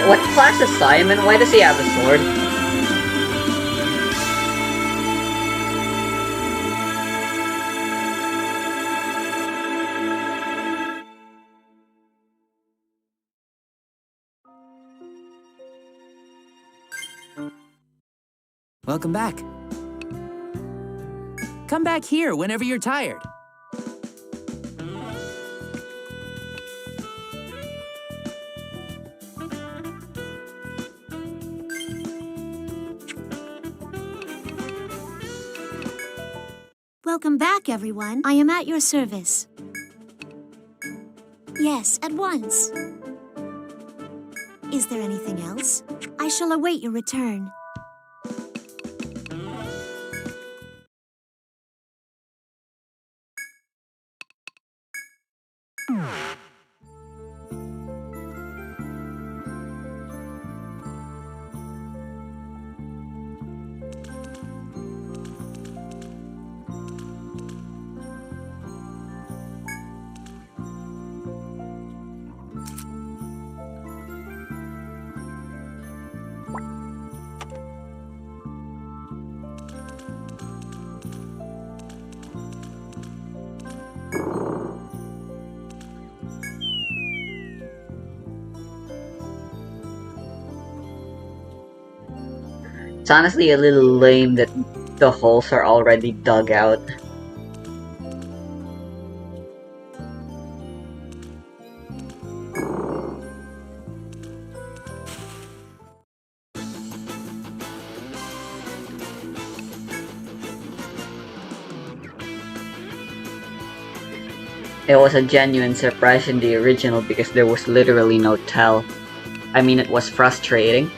What class is Simon? Why does he have a sword? Welcome back. Come back here whenever you're tired. Welcome back, everyone. I am at your service. Yes, at once. Is there anything else? I shall await your return. It's honestly a little lame that the holes are already dug out. It was a genuine surprise in the original because there was literally no tell. I mean, it was frustrating.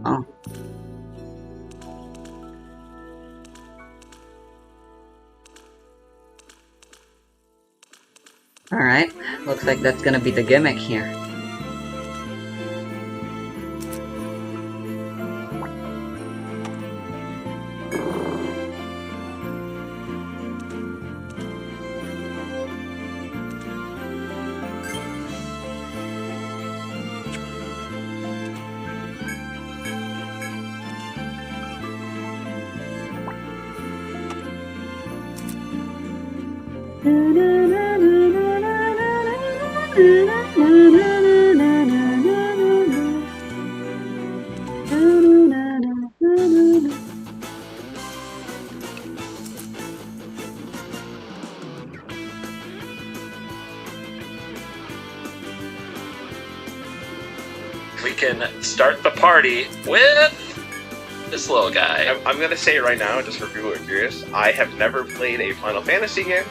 Oh. Alright, looks like that's gonna be the gimmick here. We can start the party with this little guy. I'm gonna say it right now, just for people who are curious. I have never played a Final Fantasy game,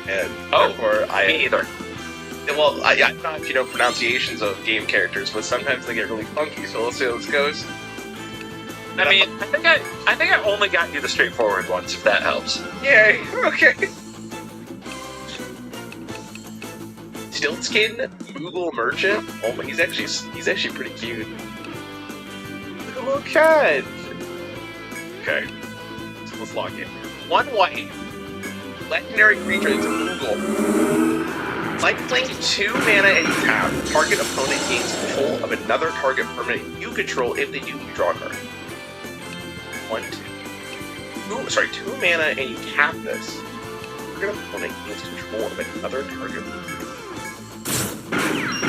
and therefore Me either. Well, I don't know if you know pronunciations of game characters, but sometimes they get really funky. So let's see how this goes. I mean, I think I only got you the straightforward ones, if that helps. Yay! Okay. Stiltskin Moogle Merchant. Oh, my, he's actually pretty cute. Look at little cat. Okay, so let's log in. 1 white, legendary creature is a Moogle. Like playing 2 mana and you tap, target opponent gains control of another target permanent you control. If they do, you draw a card. 1, 2 mana and you tap this. Target opponent gains control of another target.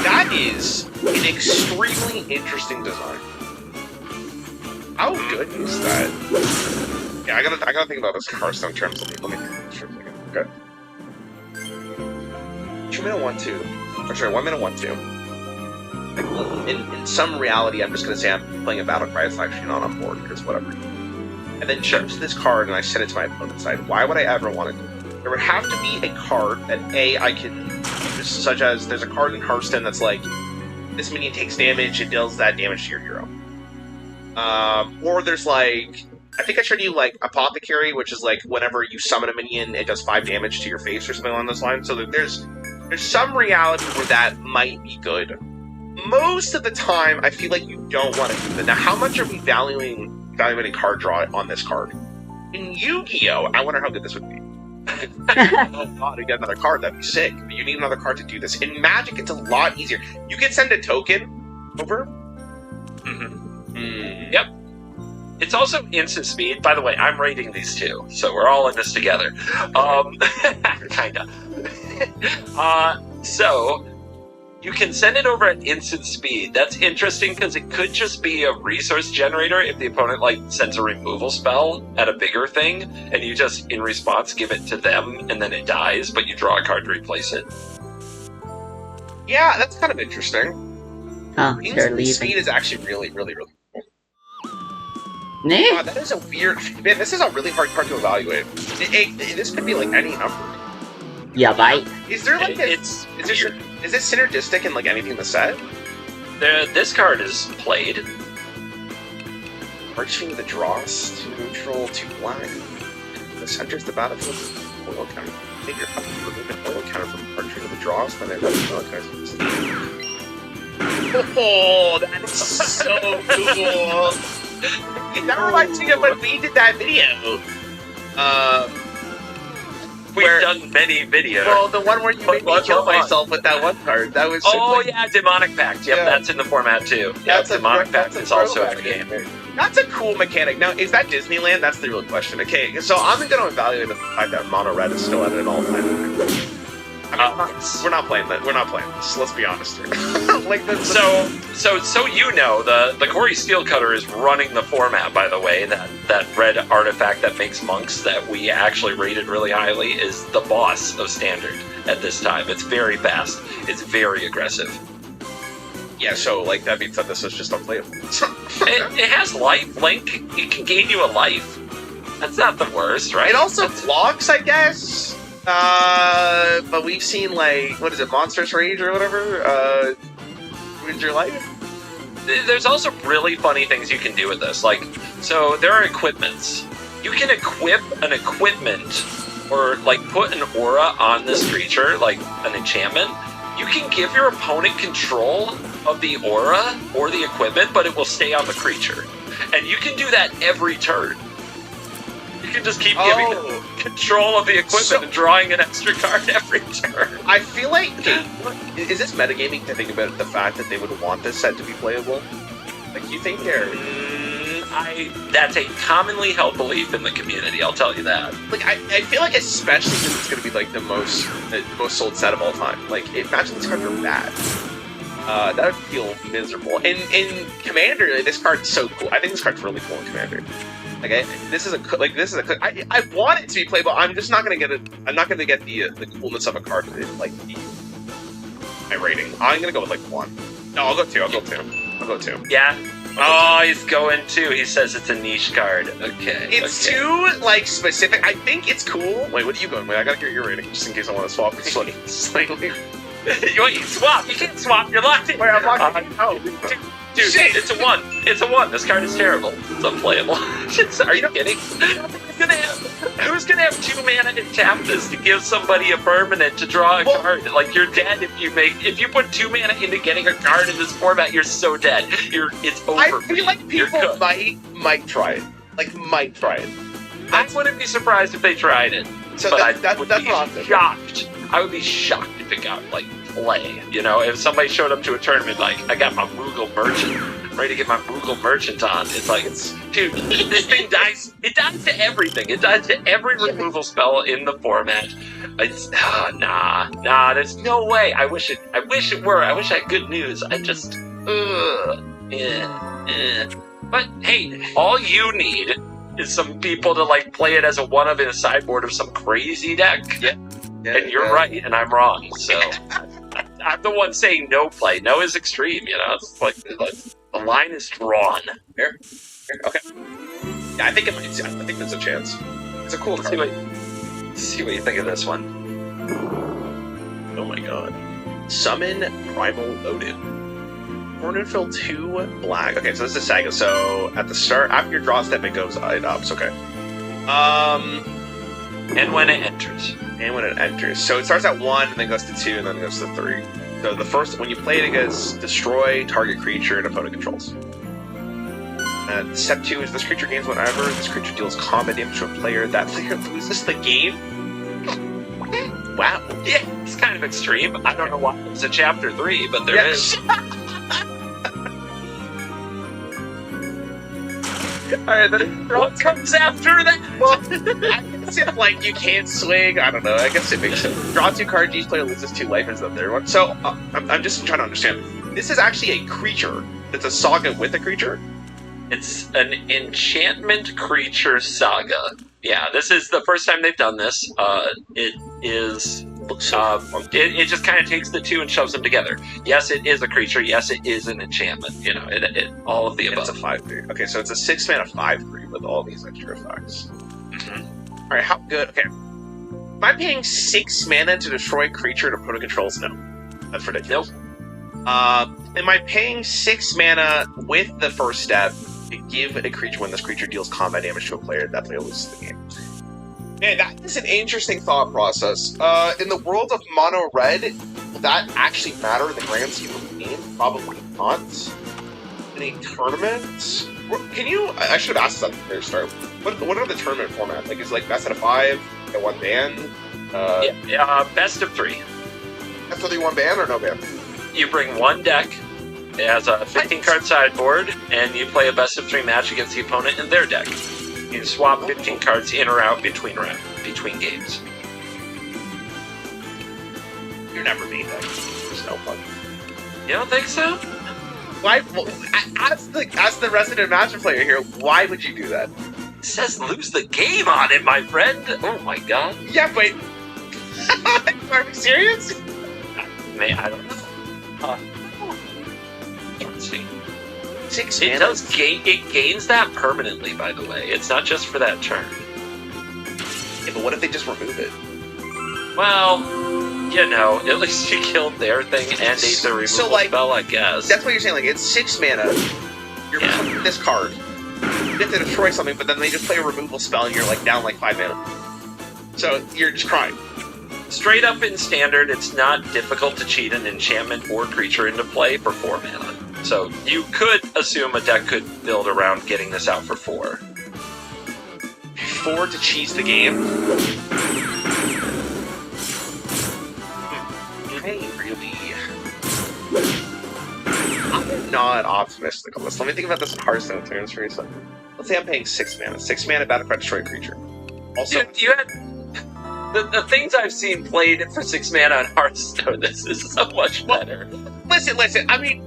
That is an extremely interesting design. How good is that? Yeah, I gotta think about this Hearthstone terms. Let me think for a second. Okay. 2 mana 1 2. I'm sorry, 1 mana 1 2. Like, in some reality, I'm just gonna say I'm playing a battle cry. It's actually not on board because whatever. And then choose this card and I send it to my opponent's side. Why would I ever want to do it? There would have to be a card that I can use, such as there's a card in Hearthstone that's like this minion takes damage and deals that damage to your hero. Or there's like, I think I showed you like Apothecary, which is like whenever you summon a minion, it does 5 damage to your face or something along those lines. So there's some reality where that might be good. Most of the time, I feel like you don't want to do that. Now, how much are we evaluating card draw on this card? In Yu-Gi-Oh! I wonder how good this would be. Oh god, to get another card, that'd be sick. But you need another card to do this. In Magic, it's a lot easier. You can send a token over. Yep. It's also instant speed. By the way, I'm rating these two, so we're all in this together. Kinda. So, you can send it over at instant speed. That's interesting because it could just be a resource generator if the opponent like sends a removal spell at a bigger thing, and you just, in response, give it to them, and then it dies, but you draw a card to replace it. Yeah, that's kind of interesting. Oh, they're Instant leaving. speed is actually really, really, really cool. Nah. God, that is a weird... Man, this is a really hard card to evaluate. This could be like any number. Yeah, bye. Is there like It's is it synergistic in like anything in the set? this card is played. Arching the draws, 2 neutral, 2 black. The center's the battlefield. Oil counter. I think you're having to remove an oil counter from arching the draws, then it recognizes the Oh, that is so cool! That reminds me of when we did that video. We've done many videos. Well, the one where you made me kill myself with that one card. That was. Oh yeah, Demonic Pact. Yep, Yeah. that's in the format too. Yep, Demonic Pact is also in the game. That's a cool mechanic. Now, is that Disneyland? That's the real question. Okay, so I'm going to evaluate the fact that Mono Red is still at an all-time. I mean, we're not playing that. We're not playing this. Let's be honest here. Like So you know, the Corey Steelcutter is running the format. By the way, that red artifact that makes monks that we actually rated really highly is the boss of Standard at this time. It's very fast. It's very aggressive. Yeah, so like that means that this is just unplayable. It has life. Link. It can gain you a life. That's not the worst, right? It also blocks, I guess. But we've seen like what is it, Monstrous Rage or whatever? Ruins your life. There's also really funny things you can do with this. Like, so there are equipments. You can equip an equipment or like put an aura on this creature, like an enchantment. You can give your opponent control of the aura or the equipment, but it will stay on the creature. And you can do that every turn. You can just keep giving them control of the equipment and drawing an extra card every turn. I feel like, okay, is this metagaming to think about the fact that they would want this set to be playable? Like, you think they're... That's a commonly held belief in the community, I'll tell you that. Like, I feel like especially since it's going to be, like, the most sold set of all time. Like, imagine these cards are bad. That would feel miserable. In Commander, like, this card's so cool. I think this card's really cool in Commander. Like, I want it to be playable. I'm just not gonna get it. I'm not gonna get the coolness of a card in, like, my rating. I'm gonna go with, like, 1. No, I'll go 2. I'll go 2. Yeah. Oh, he's going 2. He says it's a niche card. Okay. It's too, like, specific. I think it's cool. Wait, what are you going with? I gotta get your rating just in case I want to swap. Slightly. You swap. You can't swap. You're locked in. Wait, I'm locked in. Dude, Shit. it's a 1. It's a 1. This card is terrible. It's unplayable. Are you kidding? Who's gonna have 2 mana and tap this to give somebody a permanent to draw a card? Like, you're dead if you put 2 mana into getting a card in this format. You're so dead. It's over. I feel like people might try it. Like, might try it. I wouldn't be surprised if they tried it. So but that's what I'm shocked. I would be shocked if it got, like, play. You know, if somebody showed up to a tournament like, I got my Moogle Merchant, ready to get my Moogle Merchant on. It's like, dude, this thing dies. It dies to everything. It dies to every removal spell in the format. It's nah. There's no way. I wish it were. I wish I had good news. I just, But hey, all you need is some people to, like, play it as a one of in a sideboard of some crazy deck. Yeah. And you're right, and I'm wrong. So I'm the one saying no play. No is extreme, you know. It's like the line is drawn. Here. Okay. Yeah, I think there's a chance. It's a cool card. See what you think of this one. Oh my god. Summon Primal Odin. Cornfield 2 black. Okay, so this is Saga. So at the start, after your draw step, it goes up. So okay. And when it enters. So it starts at 1, and then goes to 2, and then goes to 3. So the first, when you play it goes destroy target creature and opponent controls. Step 2 is this creature gains whenever this creature deals combat damage to a player. That player loses the game. Wow. Yeah, it's kind of extreme. I don't know why it's a chapter 3, but there is. Alright, then What comes after that? well, I guess if, like, you can't swing, I don't know, I guess it makes sense. Draw 2 cards, each player loses 2 life instead of their one. So, I'm just trying to understand. This is actually a creature. It's a saga with a creature? It's an enchantment creature saga. Yeah, this is the first time they've done this. It is... it just kind of takes the 2 and shoves them together. Yes, it is a creature. Yes, it is an enchantment. You know, it all of the above. It's a 5/3. Okay, so it's a 6-mana 5/3 with all these extra effects. Mm-hmm. All right, how good? Okay, am I paying 6 mana to destroy a creature and opponent controls? No, that's ridiculous. Nope. Am I paying 6 mana with the first step to give a creature when this creature deals combat damage to a player? That player loses the game. Man, that is an interesting thought process. In the world of mono red, will that actually matter in the grand scheme of the game? Probably not. In a tournament, can you? I should have asked that at the very start. What are the tournament format? Like, is it like best out of 5, at 1 ban? Best of 3. Best of 3, 1 ban or no ban? You bring one deck. It has a 15-card sideboard, and you play a best of 3 match against the opponent in their deck. You swap 15 cards in or out between games. You're never made that. There's no fun. You don't think so? Why? Well, as the resident Magic player here, why would you do that? It says lose the game on it, my friend. Oh my god. Yeah, but are we serious? I don't know. Let's see. 6 It mana? does gain. It gains that permanently, by the way. It's not just for that turn. Yeah, but what if they just remove it? Well, you know, at least you killed their thing and ate the removal spell, I guess. That's what you're saying. Like, it's 6 mana. You're playing this card. You have to destroy something, but then they just play a removal spell, and you're like down like 5 mana. So you're just crying. Straight up in standard, it's not difficult to cheat an enchantment or creature into play for 4 mana. So you could assume a deck could build around getting this out for 4. 4 to cheese the game. I really. not optimistic on this. Let me think about this in Hearthstone terms for a second. Let's say I'm paying 6 mana. 6 mana battle cry destroy creature. Also, You had the things I've seen played for 6 mana on Hearthstone. This is so much better. listen. I mean,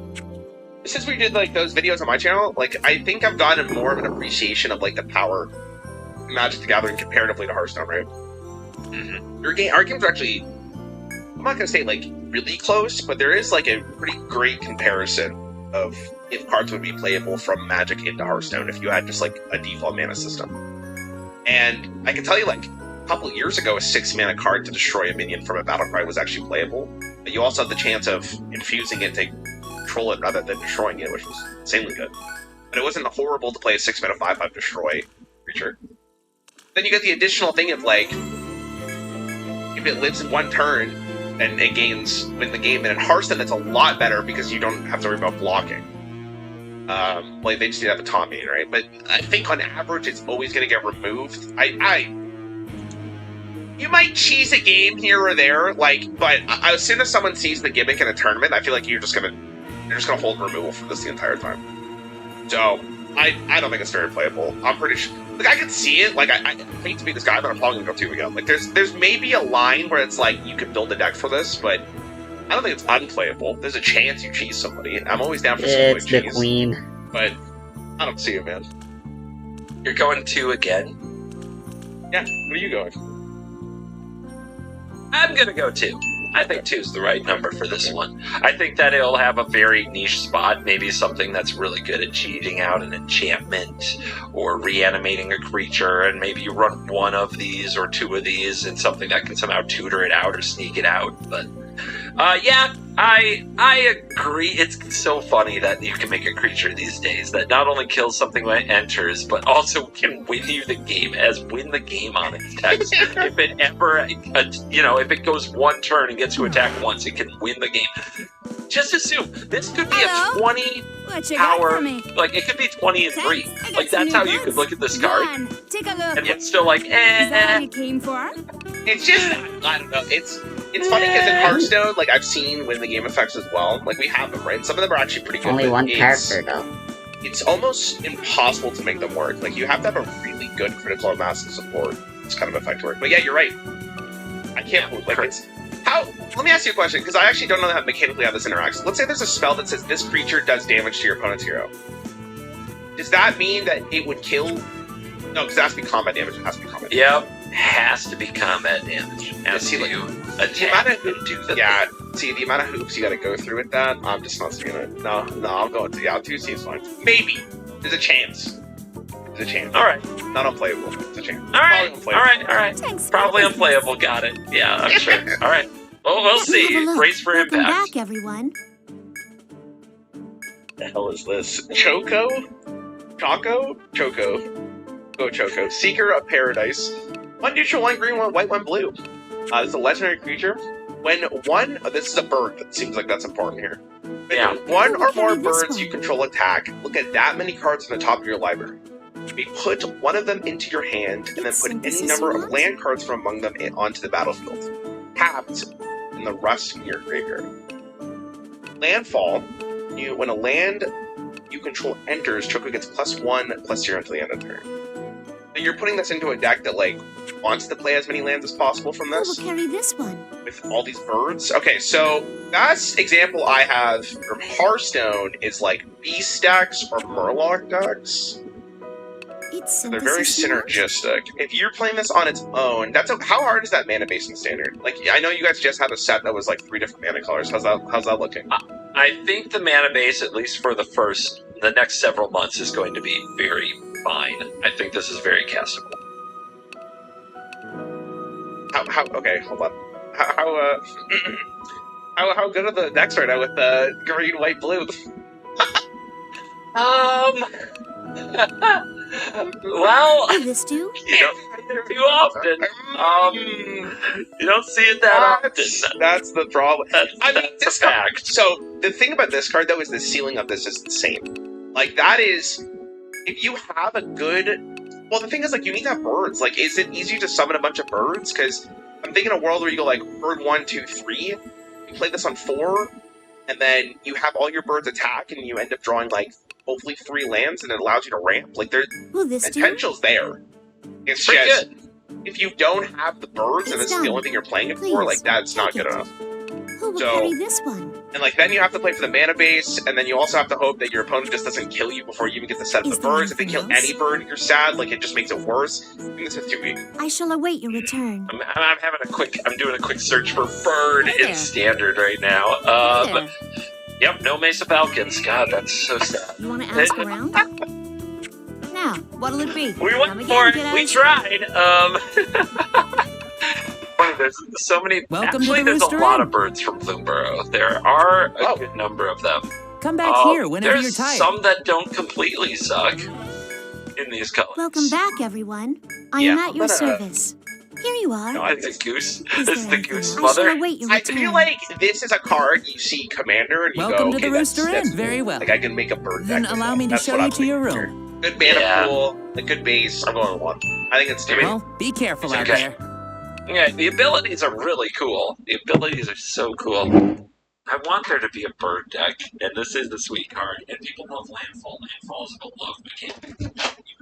since we did like those videos on my channel, like I think I've gotten more of an appreciation of like the power of Magic the Gathering comparatively to Hearthstone, right? Mm-hmm. Our games are actually, I'm not gonna say like really close, but there is like a pretty great comparison of if cards would be playable from Magic into Hearthstone if you had just like a default mana system. And I can tell you, like a couple of years ago, a 6 mana card to destroy a minion from a battle cry was actually playable. But you also had the chance of infusing it to control it rather than destroying it, which was insanely good. But it wasn't horrible to play a 6 mana 5/5 destroy creature. Then you get the additional thing of like, if it lives in one turn, then it gains win the game. And in Hearthstone, it's a lot better because you don't have to worry about blocking. Like they just need to have a top main, right? But I think on average, it's always going to get removed. You might cheese a game here or there, like, but as soon as someone sees the gimmick in a tournament, I feel like you're just gonna hold removal for this the entire time. So I don't think it's very playable. I'm pretty sure. Like I could see it. Like I hate to be this guy, but I'm probably gonna go 2 again. Like there's maybe a line where it's like you could build a deck for this, but I don't think it's unplayable. There's a chance you cheese somebody. I'm always down for some It's quick the cheese, queen. but I don't see it, man. You're going 2 again? Yeah, where are you going? I'm gonna go 2. I think 2 is the right number for this one. I think that it'll have a very niche spot, maybe something that's really good at cheating out an enchantment or reanimating a creature, and maybe you run 1 of these or 2 of these and something that can somehow tutor it out or sneak it out. But yeah, I agree. It's so funny that you can make a creature these days that not only kills something when it enters, but also can win you the game, win the game on its text. If it ever, if it goes 1 turn and gets to attack once, it can win the game. Just assume this could be Hello? a 20 What you got power, for me? like it could be 20 and 3. Thanks, I got Like some that's new how you could goods. look at this card, One, take a look. and it's still like, Is that what eh. you came for? It's just, I don't know, it's funny because in Hearthstone, like, I've seen win the game effects as well. Like, we have them, right? And some of them are actually pretty good. Only but 1 it's- character though. It's almost impossible to make them work. Like, you have to have a really good critical mass and support this kind of effect to work. But yeah, you're right. I can't believe, like, it's... How... Let me ask you a question, because I actually don't know how mechanically how this interacts. Let's say there's a spell that says this creature does damage to your opponent's hero. Does that mean that it would kill... No, because it has to be combat damage. It has to be combat damage. Yep, has to be combat damage. Has see, to like, attack the amount and do the Yeah, see, the amount of hoops you gotta go through with that, I'm just not seeing it. No, I'm going to, yeah, 2 seems fine. Maybe! There's a chance. There's a chance. All right, Not unplayable. There's a chance. all right, Probably unplayable. all right. Thanks. Probably for the business. unplayable. Got it. Yeah, I'm sure. All right. Well, we'll see. Have a look. Race for Welcome impact. back, everyone. The hell is this? Choco? Choco? Choco. Go Choco. Seeker of Paradise. 1 neutral, 1 green, 1 white, 1 blue. This is a legendary creature. When this is a bird. That seems like that's important here. When Yeah. 1 or more Carry this birds one. you control attack, look at that many cards on the top of your library. You put 1 of them into your hand, and then It's put any synthesis number you of want? land cards from among them onto the battlefield. Tapped, and the rest in your graveyard. Landfall. When a land you control enters, Choco gets +1/+0 until the end of the turn. So you're putting this into a deck that like wants to play as many lands as possible from I will this carry this one. with all these birds. Okay, so that's example I have from Hearthstone is like Beast decks or Murloc decks. It's They're very synthesis you want? synergistic. If you're playing this on its own, how hard is that mana base in standard? Like I know you guys just had a set that was like 3 different mana colors. How's that looking? I think the mana base, at least for the next several months, is going to be very fine. I think this is very castable. How okay, hold on. How good are the decks right now with green, white, blue? Well, Will this do? you don't see it too often. You don't see it that often. That's the problem. That's this a fact. So the thing about this card though is the ceiling of this is insane. Like that is, if you have a good, well the thing is like you need to have birds. Like is it easier to summon a bunch of birds? Because I'm thinking a world where you go like bird 1, 2, 3. You play this on 4. and then you have all your birds attack, and you end up drawing like hopefully 3 lands, and it allows you to ramp. Like there's Will this do? potential's there. It's Pretty just good. if you don't have the birds and It's this is the done. only thing you're playing it for, Please, like that's not take good it. enough. Who will So- carry this one? And like then you have to play for the mana base, and then you also have to hope that your opponent just doesn't kill you before you even get to set up Is the there birds. If they kill anything else? any bird, you're sad. Like it just makes it worse. I think this is too weak. I shall await your return. I'm doing a quick search for bird Hey in there. standard right now. Hey there. Yep, no Mesa Falcons. God, that's so sad. You want to ask around? Now, what'll it be? We Come went again, for it. kiddos. We tried. Funny, there's so many. Welcome to actually, the there's a Rooster lot Inn. of birds from Bloomborough. There are a Oh. good number of them. Come back here whenever there's you're tired. some that don't completely suck in these colors. Welcome back, everyone. I Yeah, am at your but, service. Here you are. No, I think the goose Is is there the anything goose else? I mother. shall await your I return. feel like this is a card you see Commander and you Welcome go, to okay, the Rooster that's Inn. Very well. like I can make a bird Then deck with allow that. me to That's show what you I'm to your thinking room. here. Good mana Yeah. pool, a good base. I'm going with 1. I think it's too Maybe- weak. Well, be careful It's out okay. there. Yeah, the abilities are really cool. The abilities are so cool. I want there to be a bird deck, and this is the sweet card. And people love Landfall. Landfall is a beloved mechanic, even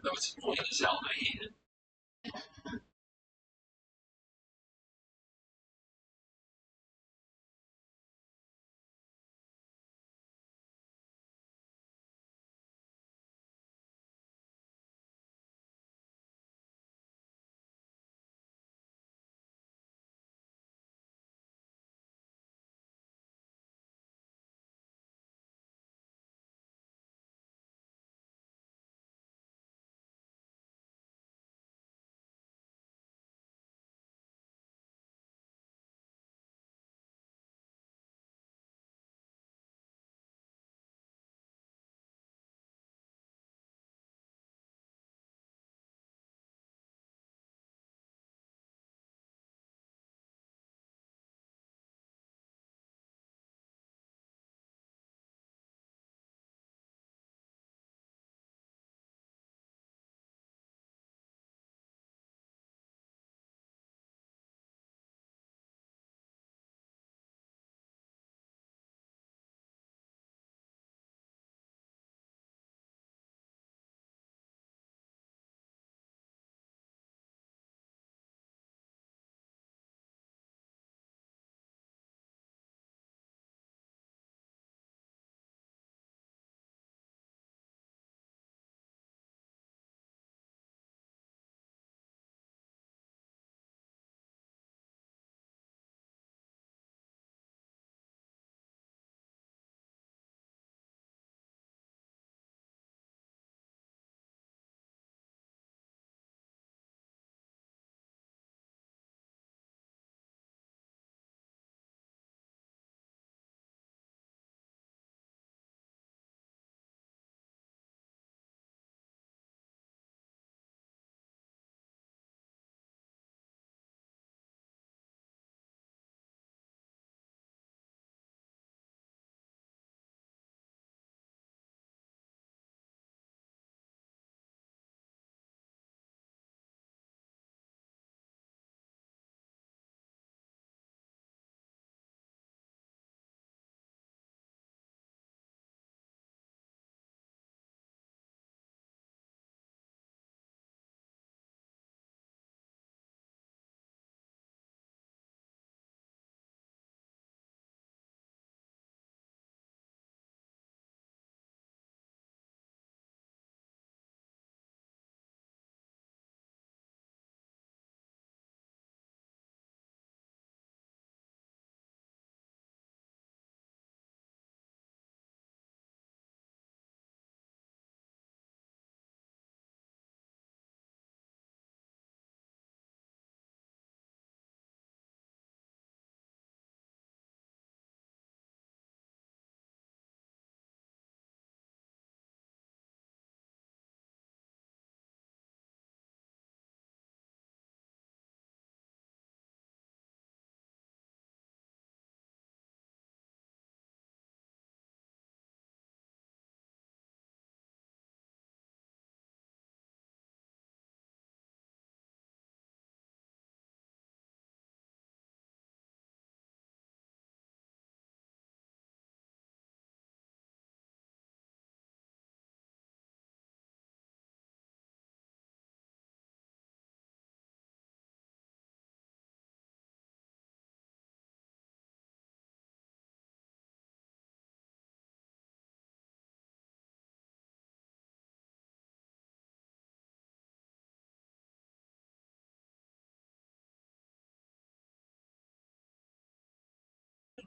though it's annoying as hell and I hate it.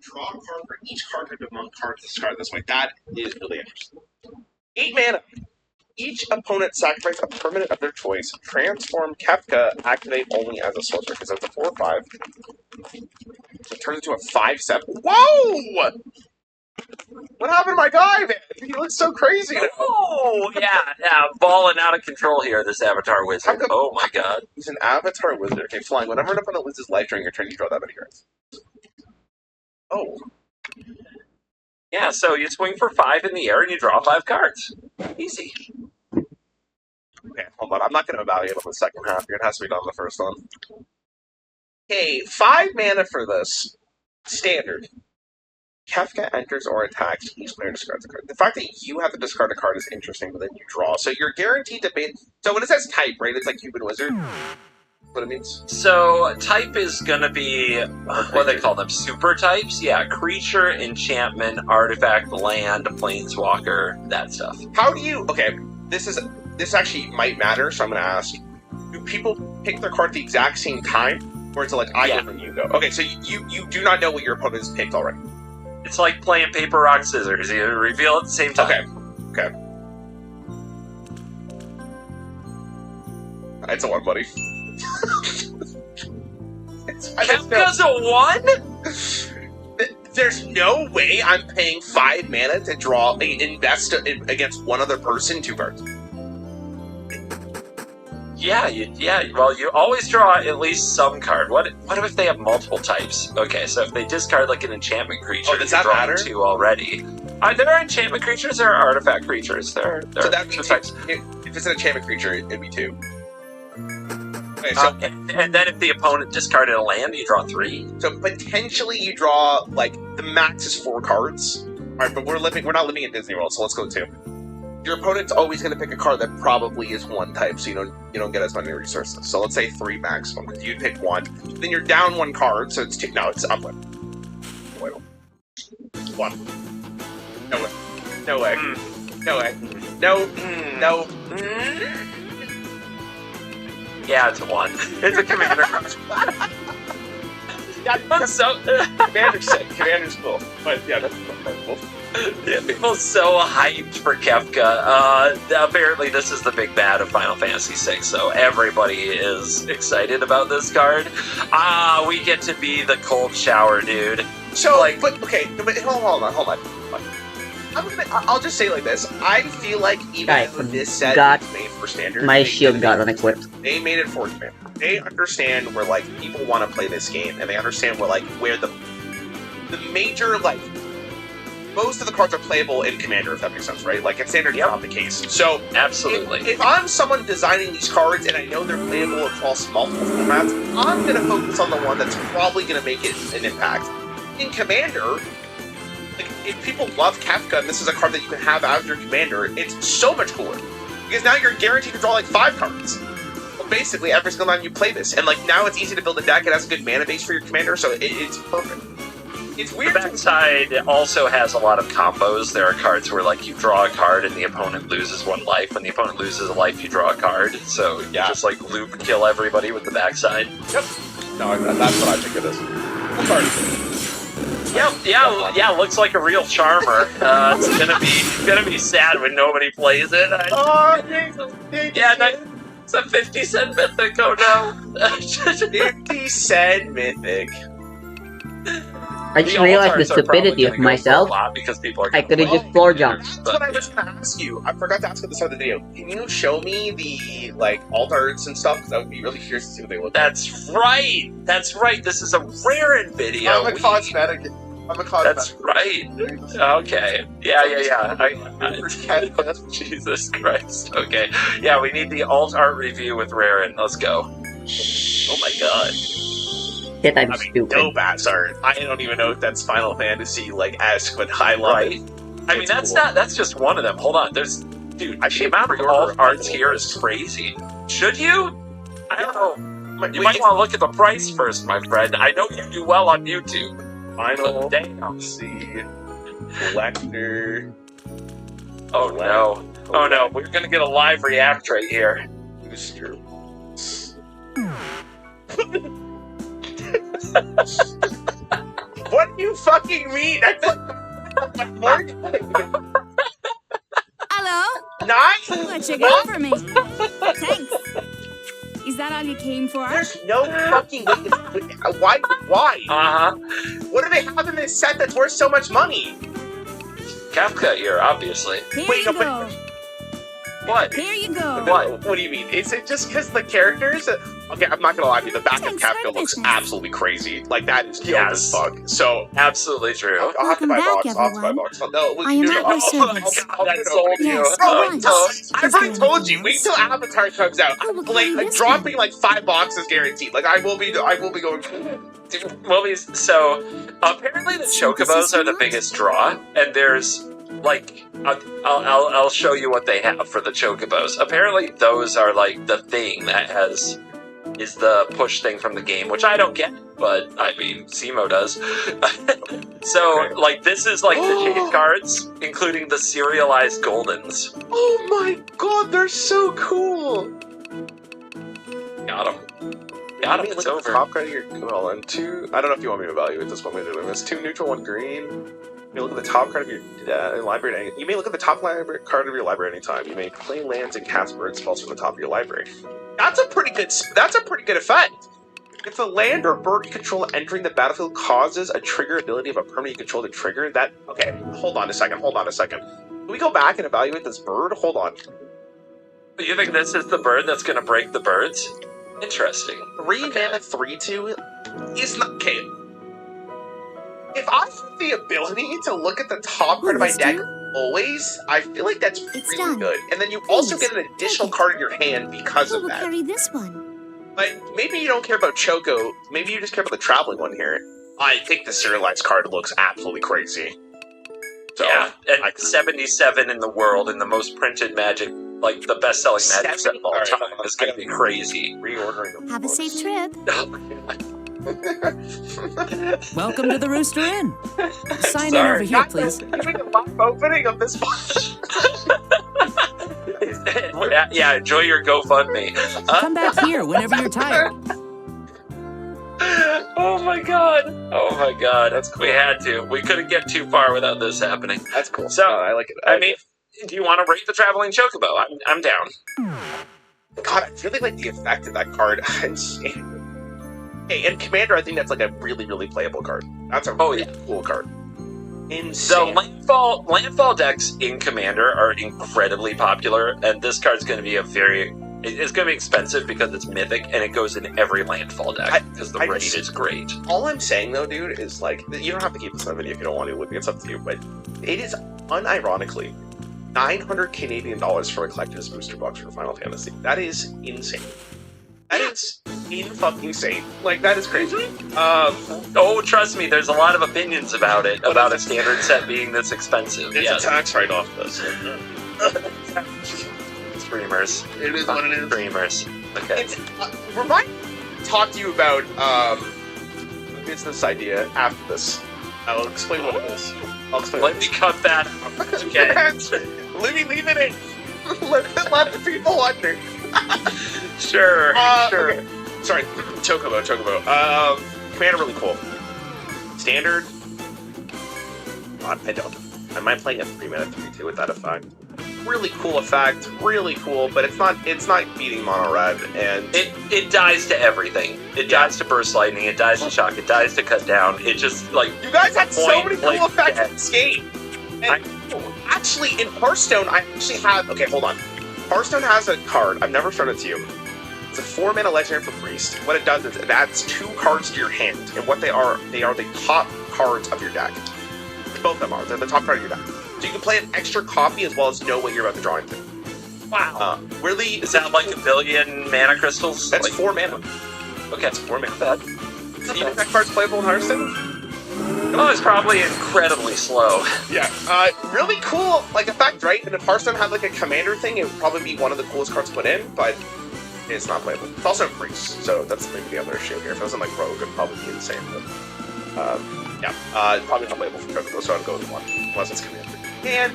draw a card for each card type among cards discarded this way. That is really interesting. 8 mana. Each opponent sacrifice a permanent of their choice. Transform Kefka, activate only as a sorcerer, because it's a 4/5. So it turns into a 5/7. Whoa! What happened to my guy, man? He looks so crazy now. Oh, yeah, balling out of control here, this Avatar Wizard. Oh my god. He's an Avatar Wizard. Okay, flying. Whenever an opponent loses life during your turn, you draw that many cards. Oh. Yeah, so you swing for 5 in the air and you draw 5 cards. Easy. Okay, hold on. I'm not going to evaluate on the second half here. It has to be done on the first one. Okay, 5 mana for this. Standard. Kefka enters or attacks. Each player discards a card. The fact that you have to discard a card is interesting, but then you draw. So you're guaranteed to be... So when it says type, right, it's like Human Wizard. What it means? So type is gonna be what do they call them? Super types? Yeah, creature, enchantment, artifact, land, planeswalker, that stuff. How do you... Okay, this actually might matter, so I'm going to ask. Do people pick their card at the exact same time? Or is it like, I go and you go? Okay, so you do not know what your opponent has picked already. It's like playing paper, rock, scissors. You reveal at the same time. Okay. It's a 1, buddy. Kefka's a 1? There's no way I'm paying 5 mana to draw, invest against one other person 2 cards. Yeah, well, you always draw at least some card. What if they have multiple types? Okay, so if they discard like an enchantment creature, does that matter? 2 already. There are enchantment creatures, there are artifact creatures. There so are that means types. If it's an enchantment creature, it'd be 2. Okay, so, and then if the opponent discarded a land, you draw 3. So potentially you draw, like, the max is 4 cards. Alright, but we're not living in Disney World, so let's go 2. Your opponent's always going to pick a card that probably is 1 type, so you don't get as many resources. So let's say 3 maximum, because you'd pick 1. Then you're down 1 card, so it's 2. No, it's upland. Wait. 1. No way. No way. No way. No. No. Yeah, it's a 1. It's a commander card. Yeah, so Commander's sick. Commander's cool. But yeah, that's cool. Yeah, people so hyped for Kefka. Apparently this is the big bad of Final Fantasy VI, so everybody is excited about this card. We get to be the cold shower dude. So, but hold on. I'll just say it like this. I feel like even though this set is made for standard, my shield got unequipped. They made it for commander. They understand where like people want to play this game, and they understand where the major most of the cards are playable in Commander, if that makes sense, right? Like, in Standard, it's not the case. So, absolutely. If I'm someone designing these cards and I know they're playable across multiple formats, I'm going to focus on the one that's probably going to make it an impact. In Commander, like, if people love Kefka and this is a card that you can have as your Commander, it's so much cooler. Because now you're guaranteed to draw, 5 cards. Well, basically, every single time you play this. And, now it's easy to build a deck. It has a good mana base for your Commander, so it's perfect. It's weird. The backside also has a lot of combos. There are cards where, you draw a card and the opponent loses 1 life. When the opponent loses a life, you draw a card. So you just, loop kill everybody with the backside. Yep. No, that's what I think it is. What card is it? Yeah, looks like a real charmer. It's gonna be sad when nobody plays it. It's a 50-cent mythic, oh no. 50-cent mythic. I just realized the stupidity of myself. I could have just floor jumped. That's what I was going to ask you. I forgot to ask at the start of the video. Can you show me the, alt arts and stuff? Because I would be really curious to see what they look like. That's right! That's right! This is a Raren video! I'm a cosmetic. That's right! Okay. Yeah. Jesus Christ. Okay. Yeah, we need the alt art review with Raren. Let's go. Oh my god. I'm stupid. Dope ass art. I don't even know if that's Final Fantasy esque, but I love it. I mean, that's just one of them. Hold on, dude. The amount of alt arts here is crazy. Should you? I don't know. You might want to look at the price first, my friend. I know you do well on YouTube. Final Fantasy Collector. Oh no! Oh no! We're gonna get a live react right here. Booster. What do you fucking mean? Hello? Nice. What you got for me? Thanks. Is that all you came for? There's no fucking way. Why? Uh-huh. What do they have in this set that's worth so much money? Kafka here, obviously. Here Wait, you no, go. What? Here you go. What? do you mean? Is it just because the characters? Okay, I'm not gonna lie to you. The back of Thanks Kafka for looks business. absolutely crazy. Like that is dope Yes. as fuck. So Absolutely true. I'll have to Welcome buy back, box. I'll have to buy everyone. box. No, we I am can do at it. your service. That sold you. Yes, Bro, at wait once. till Is I've there already told you. anything Wait else? till Avatar comes out. Who will Like carry this dropping one? like 5 boxes guaranteed. Like I will be going. Movies. So apparently the So this chocobos is are the what? biggest draw, and there's like I'll show you what they have for the chocobos. Apparently those are like the thing that is the push thing from the game, which I don't get, but I mean Simo does. So Okay. like this is like the chase cards, including the serialized goldens. Oh my god, they're so cool. Got them. Got them. It's Look at the over. top card of your well, and two. I don't know if you want me to evaluate this one. We're doing this. 2 neutral, 1 green. You may look at the top card of your library. You may look at the top library card of your library anytime. You may play lands and cast bird spells from the top of your library. That's a pretty good. That's a pretty good effect. If a land or bird you control entering the battlefield causes a trigger ability of a permanent you control to trigger, that okay. Hold on a second. Can we go back and evaluate this bird? Hold on. You think this is the bird that's going to break the birds? Interesting. 3 mana 3/2 is not okay. If I have the ability to look at the top card of my this deck do? always, I feel like that's It's really done. good. And then you also Please, get an additional take it. card in your hand because Who of will that. carry this one? But maybe you don't care about Choco. Maybe you just care about the traveling one here. I think the serialized card looks absolutely crazy. So, Yeah, and I- 77 in the world and the most printed Magic, like the best-selling Magic set of all Alright, time, is going to be crazy. reordering them. Have a safe trip. Welcome to the Rooster Inn. Sign in Sorry. over here, please. Doing a live opening of this box. Yeah, enjoy your GoFundMe. Come back here whenever you're tired. Oh my god. Oh my god. That's cool. We had to. We couldn't get too far without this happening. That's cool. So, I like it. I mean, do you want to rate the Traveling Chocobo? I'm down. God, I really like the effect of that card. Insane. Hey, and Commander, I think that's like a really, really playable card. That's a really cool card. So Insane. landfall decks in Commander are incredibly popular, and this card's going to be it's going to be expensive because it's mythic, and it goes in every landfall deck because the I rate just- is great. All I'm saying though, dude, is like you don't have to keep this in the video if you don't want to. It's up to you. But it is unironically $900 Canadian for a collector's booster box for Final Fantasy. That is insane. That is fucking insane. Like that is crazy. Oh, trust me, there's a lot of opinions about it, about a standard set being this expensive. It's Yes. a tax write-off, though. So. Streamers. It is what it is. Streamers. Okay. It's, remind me to talk to you about business idea after this. I'll explain what it is. I'll explain. Let me cut that. Okay. Leave it in. let the people wonder. Sure. Sure. Okay. Sorry, Chocobo. Commander really cool. Standard. I don't. Am I playing a 3 mana 3/2 with that effect? Really cool effect, really cool, but it's not beating mono red, and It dies to everything. It dies to burst lightning. It dies to shock. It dies to cut down. It just like you guys had so point many blank cool effects dead. in this game. And actually, in Hearthstone, I actually have. Okay, hold on. Hearthstone has a card. I've never shown it to you. It's a 4 mana legendary for priest. What it does is it adds 2 cards to your hand, and what they are the top cards of your deck. Both of them are. They're the top card of your deck. So you can play an extra copy as well as know what you're about to draw into. wow. Really, Is that like a billion mana crystals? that's like, 4 mana. okay. That's 4 mana. Bad. Do you think that card's playable in Hearthstone? Oh, it's probably incredibly slow. Yeah. Really cool, like effect, right? And if Hearthstone had like a commander thing, it would probably be one of the coolest cards to put in, but it's not playable. It's also a priest, so that's maybe the other issue here. If it wasn't like rogue, it'd probably be insane. But, yeah, probably not playable for Chocobo, so I'd go with 1, unless it's commander. And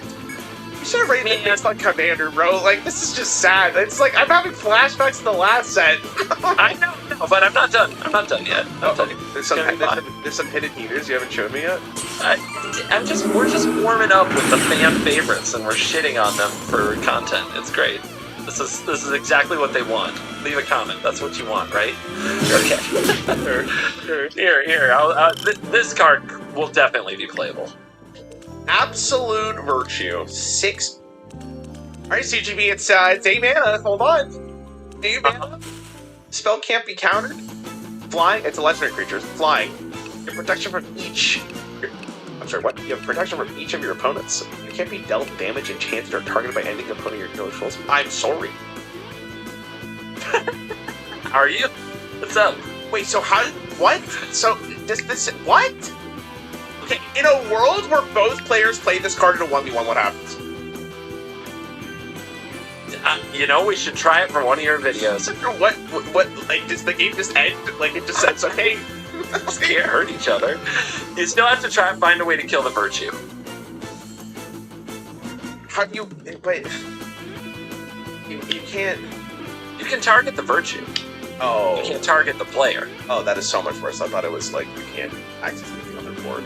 You should have rated it based on Commander, bro. Like, this is just sad. It's like, I'm having flashbacks to the last set. I know, but I'm not done. I'm not done yet. There's some hidden heaters you haven't shown me yet? We're just warming up with the fan favorites, and we're shitting on them for content. It's great. This is exactly what they want. Leave a comment. That's what you want, right? Okay. Here. This card will definitely be playable. Absolute Virtue. 6. Alright, CGB, it's 8 mana. Hold on. 8 mana. Spell can't be countered. Flying. It's a legendary creature. It's flying. You have protection from each. I'm sorry, what? You have protection from each of your opponents. You can't be dealt damage, enchanted, or targeted by anything opponent your controls. I'm sorry. How are you? What's up? Wait, so how? What? So, this. What? Okay, in a world where both players play this card in a 1v1, what happens? We should try it for one of your videos. What, like, does the game just end? Like, it just says, okay, we can't hurt each other. You still have to try and find a way to kill the Virtue. How do you, but, you can't... You can target the Virtue. Oh. You can't target the player. Oh, that is so much worse. I thought it was, like, you can't access anything on their board.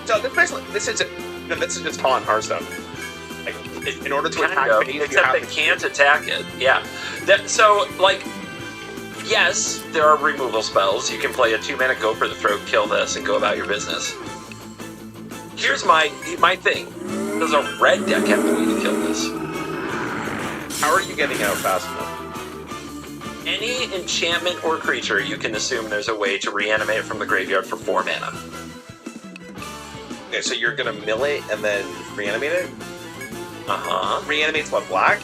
So, this is just Pawn Hearthstone. Like, in order to attack phase, except they can't attack it. Yeah. So, like, yes, there are removal spells. You can play a 2-mana Go for the Throat, kill this, and go about your business. Here's my thing. Does a red deck have a way to kill this? How are you getting out fast enough? Any enchantment or creature, you can assume there's a way to reanimate it from the graveyard for 4 mana. Okay, so you're gonna mill it and then reanimate it? Uh-huh. Reanimate's what, black?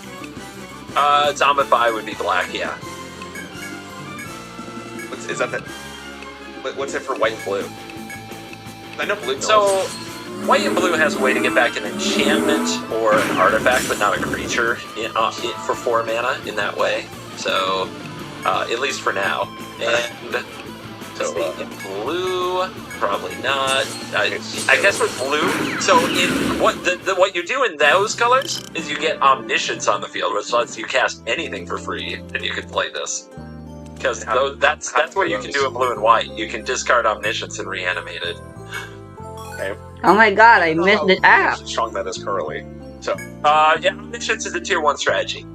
Zombify would be black, yeah. What's it for white and blue? I know blue mills. So, white and blue has a way to get back an enchantment or an artifact, but not a creature for 4 mana in that way. So, at least for now. And in blue, probably not. I guess with blue. So in what you do in those colors is you get Omniscience on the field, which lets you cast anything for free, and you can play this. Because that's what you can do in blue and white. You can discard Omniscience and reanimate it. Okay. Oh my god, I missed the app. How strong that is currently. So, yeah, Omniscience is a tier 1 strategy.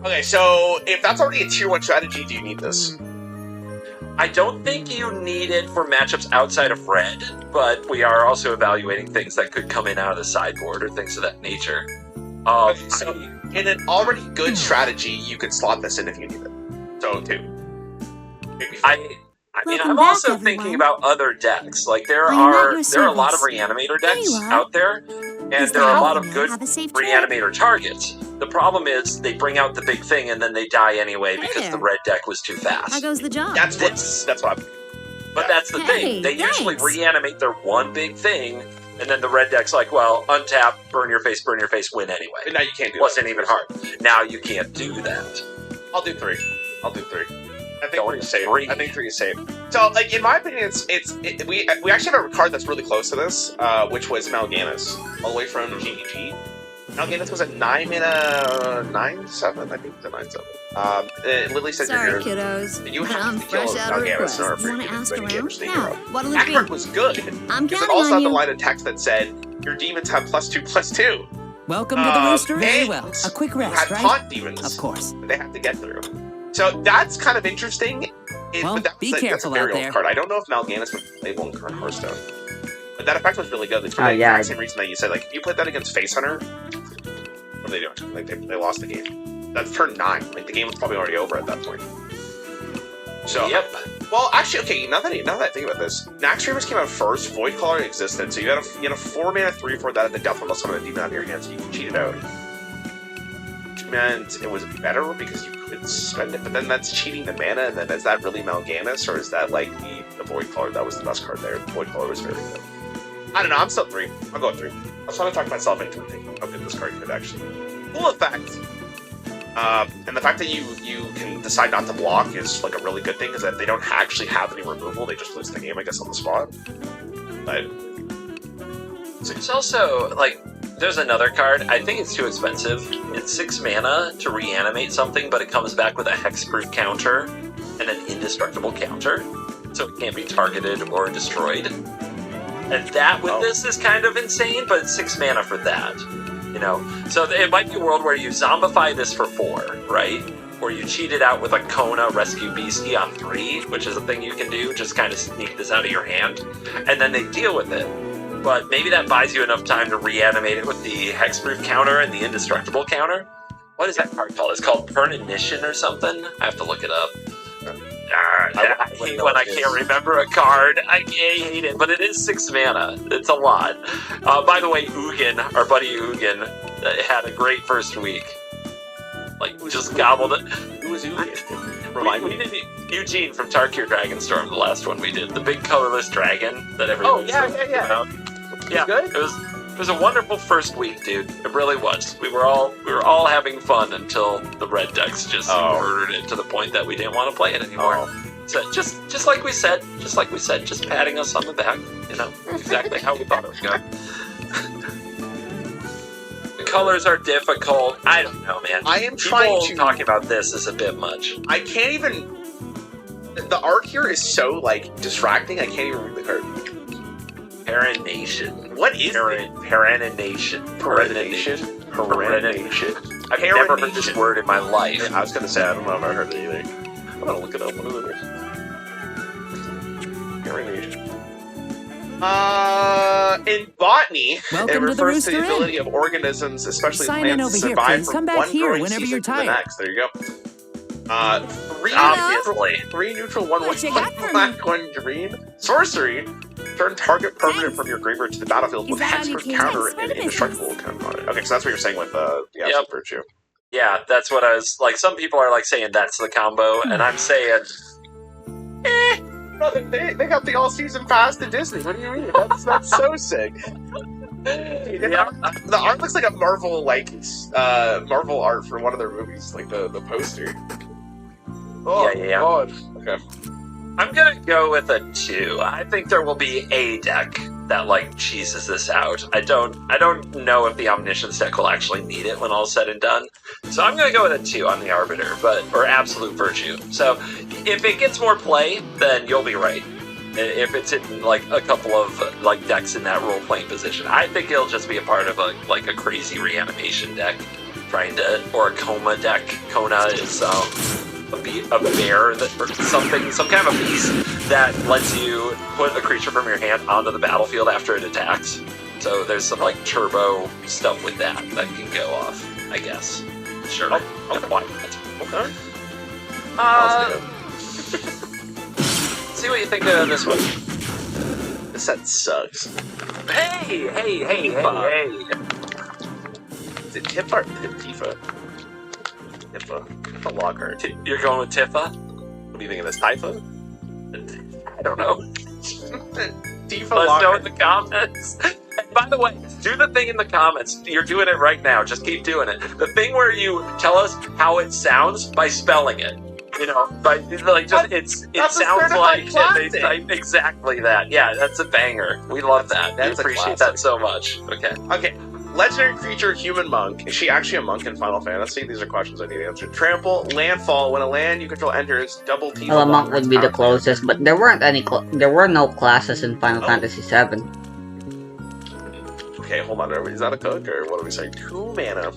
okay, so if that's already a tier 1 strategy, do you need this? I don't think you need it for matchups outside of red, but we are also evaluating things that could come in out of the sideboard or things of that nature. So, in an already good strategy, you could slot this in if you need it. So, 2. Maybe 4. I mean, I'm also thinking about other decks. Like, there are a lot of Reanimator decks out there, and there are a lot of good Reanimator targets. The problem is they bring out the big thing and then they die anyway because the red deck was too fast. How goes the job? That's what I'm... But that's the thing. They usually reanimate their one big thing, and then the red deck's like, well, untap, burn your face, win anyway. But now you can't do that. Wasn't even hard. Now you can't do that. I'll do 3. I think 3 is safe. 3. I think 3 is safe. So, like, in my opinion, we actually have a card that's really close to this, which was Mal'Ganis, all the way from GEG. Mal'Ganis was a 9-mana 9/7. I think it's a 9/7. It literally says Sorry, kiddos. you have I'm to kill fresh out of Mal'Ganis in order request. for You you want to ask to around? sneak Yeah. up. What'll That it card be? was good. I'm Because it counting also on had the you. line of text that said, your demons have +2/+2. Welcome to the Rooster. Very and well. A quick you rest, had right? taunt demons. Of course. That they have to get through. So that's kind of interesting. Well, but be that's careful a very out old there. card. I don't know if Mal'Ganis would play one current Hearthstone. But that effect was really good. It's for Oh, the yeah. exact same reason that you said. Like, if you played that against Face Hunter, what are they doing? Like, they lost the game. That's turn 9. Like, the game was probably already over at that point. So, Yep. well, actually, okay, now that I think about this, Nax Reavers came out first, Void Caller existed, so you had a 4-mana 3/4 that had the Death Rattle summon a demon out of your hand, so you can cheat it out. Which meant it was better because you could spend it, but then that's cheating the mana, and then is that really Mal'Ganis, or is that like the Void Caller that was the best card there? The Void Caller was very good. I don't know, I'm still 3. I'll go 3. I was trying to talk myself into thinking how good this card could actually be. Cool effect. And the fact that you can decide not to block is like a really good thing, because that they don't actually have any removal, they just lose the game, I guess, on the spot. But There's also, like, there's another card. I think it's too expensive. It's 6 mana to reanimate something, but it comes back with a hexproof counter and an indestructible counter, so it can't be targeted or destroyed. And that with this is kind of insane, but it's 6 mana for that. You know? So it might be a world where you zombify this for 4, right? Or you cheat it out with a Kona Rescue Beastie on 3, which is a thing you can do, just kind of sneak this out of your hand. And then they deal with it. But maybe that buys you enough time to reanimate it with the hexproof counter and the indestructible counter. What is that card called? It's called Pernition or something? I have to look it up. I hate when I can't remember a card. I hate it, but it is 6 mana. It's a lot. By the way, Ugin, our buddy Ugin, had a great first week. Like, we just gobbled it. who was Ugin? Remind me. We did Eugene from Tarkir Dragonstorm, the last one we did. The big colorless dragon that everyone yeah. Yeah, Good? It was a wonderful first week, dude. It really was. We were all having fun until the red decks just murdered it to the point that we didn't want to play it anymore. So just like we said, just patting us on the back, you know, exactly how we thought it would go. The colors are difficult. I don't know, man. I am trying to talking about this is a bit much. I can't even. The art here is so like distracting. I can't even read the card. Perenation. What is it? Perenation. Perenation. I've never heard this word in my life. Yeah, I was gonna say I don't know if I heard it either. I'm gonna look it up. What is it? Perenation. In botany, Welcome it to the refers to the Rooster ability of organisms, especially Sign in plants, to over here, survive please. from Come back one here growing whenever season you're to the tired. next. There you go. Three Obviously. 3 neutral, 1 What white, you 1 got for black, 1 green. Sorcery. Turn target permanent Thanks. from your graveyard to the battlefield Is with that all you hexproof can counter do? and It's indestructible counter on it. Okay, so that's what you're saying with the absolute virtue. Yeah, that's what I was like. Some people are like saying that's the combo, and I'm saying Brother, they got the all-season pass to Disney. What do you mean? That's so sick. The art looks like a Marvel Marvel art for one of their movies, like the poster. Oh, Yeah. God. Okay. I'm gonna go with a 2. I think there will be a deck that like cheeses this out. I don't know if the Omniscience deck will actually need it when all's said and done. So I'm gonna go with a 2 on the Arbiter, or Absolute Virtue. So if it gets more play, then you'll be right. If it's in like a couple of like decks in that role playing position, I think it'll just be a part of a crazy reanimation deck, or a Coma deck. Kona is a bear or something, some kind of a beast that lets you put a creature from your hand onto the battlefield after it attacks. So there's some like turbo stuff with that can go off, I guess. Sure. Why not? Okay. See what you think of this one. This set sucks. Hey! Is it Tifa or Tifa? Tifa Logger. You're going with Tifa? What do you think of this? Tifa? I don't know. Tifa Let us know Logger. in the comments. And by the way, do the thing in the comments. You're doing it right now. Just keep doing it. The thing where you tell us how it sounds by spelling it. You know, it sounds like exactly that. Yeah, that's a banger. We love that. That's we a appreciate classic. that so much. Okay. Okay. Legendary creature, human monk. Is she actually a monk in Final Fantasy? These are questions I need answered. Trample, landfall. When a land you control enters, double T. Well, a monk would be the closest, but there weren't any. There were no classes in Final Fantasy VII. Okay, hold on. Is that a cook or what do we say? 2 mana.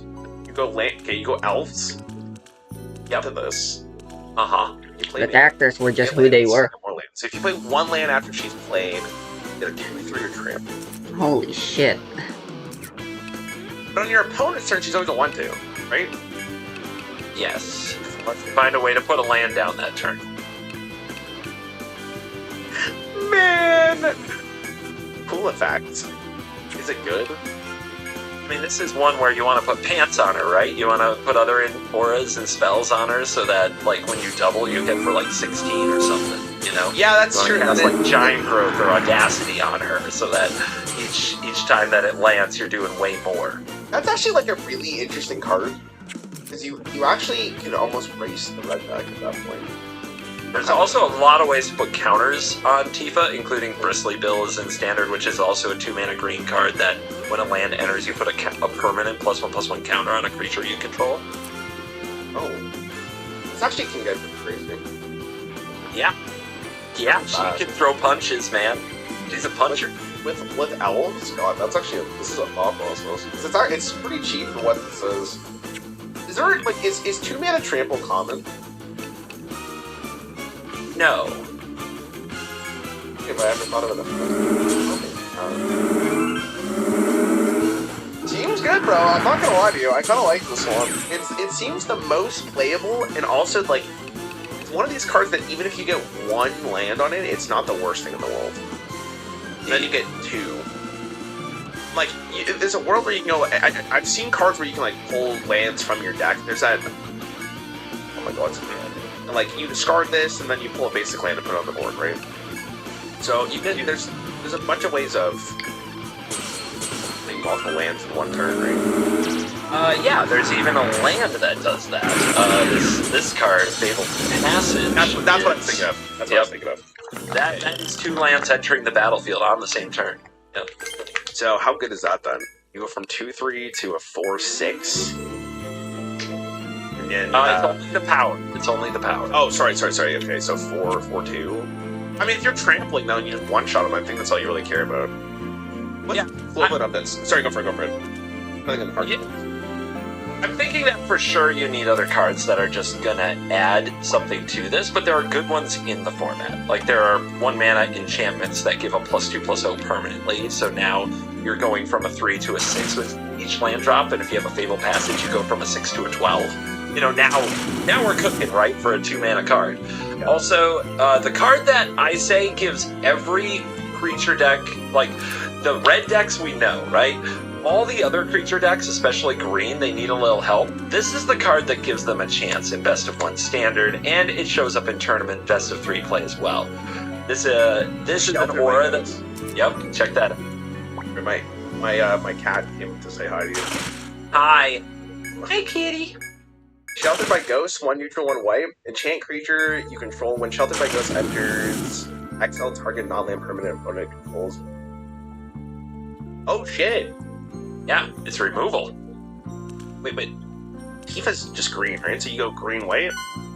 You go land. Okay, you go elves. To this. You play The characters were just who they were. So if you play 1 land after she's played, you get a 2/3 your trample. Holy shit. But on your opponent's turn, she's always a 1/2, right? Yes. Let's find a way to put a land down that turn. Man! Cool effect. Is it good? I mean, this is one where you want to put pants on her, right? You want to put other auras and spells on her so that, like, when you double, you hit for, like, 16 or something, you know? Yeah, that's true. It has, like, giant growth or audacity on her so that each time that it lands, you're doing way more. That's actually, like, a really interesting card. Because you actually can almost race the red deck at that point. There's also a lot of ways to put counters on Tifa, including Bristly Bill is in Standard, which is also a 2-mana green card that when a land enters, you put a permanent +1/+1 counter on a creature you control. Oh. This actually can get pretty crazy. Yeah. Yeah, she can throw punches, man. She's a puncher. With elves? God, that's actually this is a thought process. It's pretty cheap for what this is. Is there, like, is 2-mana trample common? No. If I ever thought of it. Seems good, bro. I'm not gonna lie to you. I kind of like this one. It seems the most playable, and also like it's one of these cards that even if you get one land on it, it's not the worst thing in the world. And then you get 2. Like, there's a world where you can go. I've seen cards where you can like pull lands from your deck. There's that. Oh my god. And like you discard this, and then you pull a basic land and put it on the board, right? So you can. There's a bunch of ways of playing multiple lands in one turn, right? Yeah, there's even a land that does that. This card, Fatal Passage. That's what I'm thinking of. That's what I was thinking of. That is 2 lands entering the battlefield on the same turn. Yep. So how good is that then? You go from 2/3 to a 4/6. And, it's only the power. It's only the power. Oh, sorry. Okay, so 4/2. I mean, if you're trampling though, and you just one-shot them, I think that's all you really care about. Yeah. A little bit of this. Sorry, go for it. I think in the park. Yeah. I'm thinking that for sure you need other cards that are just gonna add something to this, but there are good ones in the format. Like there are 1-mana enchantments that give a +2/+0 permanently, so now you're going from a 3 to a 6 with each land drop, and if you have a Fatal Passage, you go from a 6 to a 12. You know, now we're cooking, right, for a 2-mana card. Yeah. Also, the card that I say gives every creature deck, like the red decks we know, right? All the other creature decks, especially green, they need a little help. This is the card that gives them a chance in Best of 1 Standard, and it shows up in Tournament Best of 3 play as well. This is an aura that's... Yep, check that out. My cat came to say hi to you. Hi. Hi, kitty. Sheltered by Ghosts, 1 neutral, 1 white. Enchant creature you control. When Sheltered by Ghosts enters, exile target non-land permanent opponent controls. Oh shit! Yeah, it's removal. Wait. Tifa's just green, right? So you go green, white?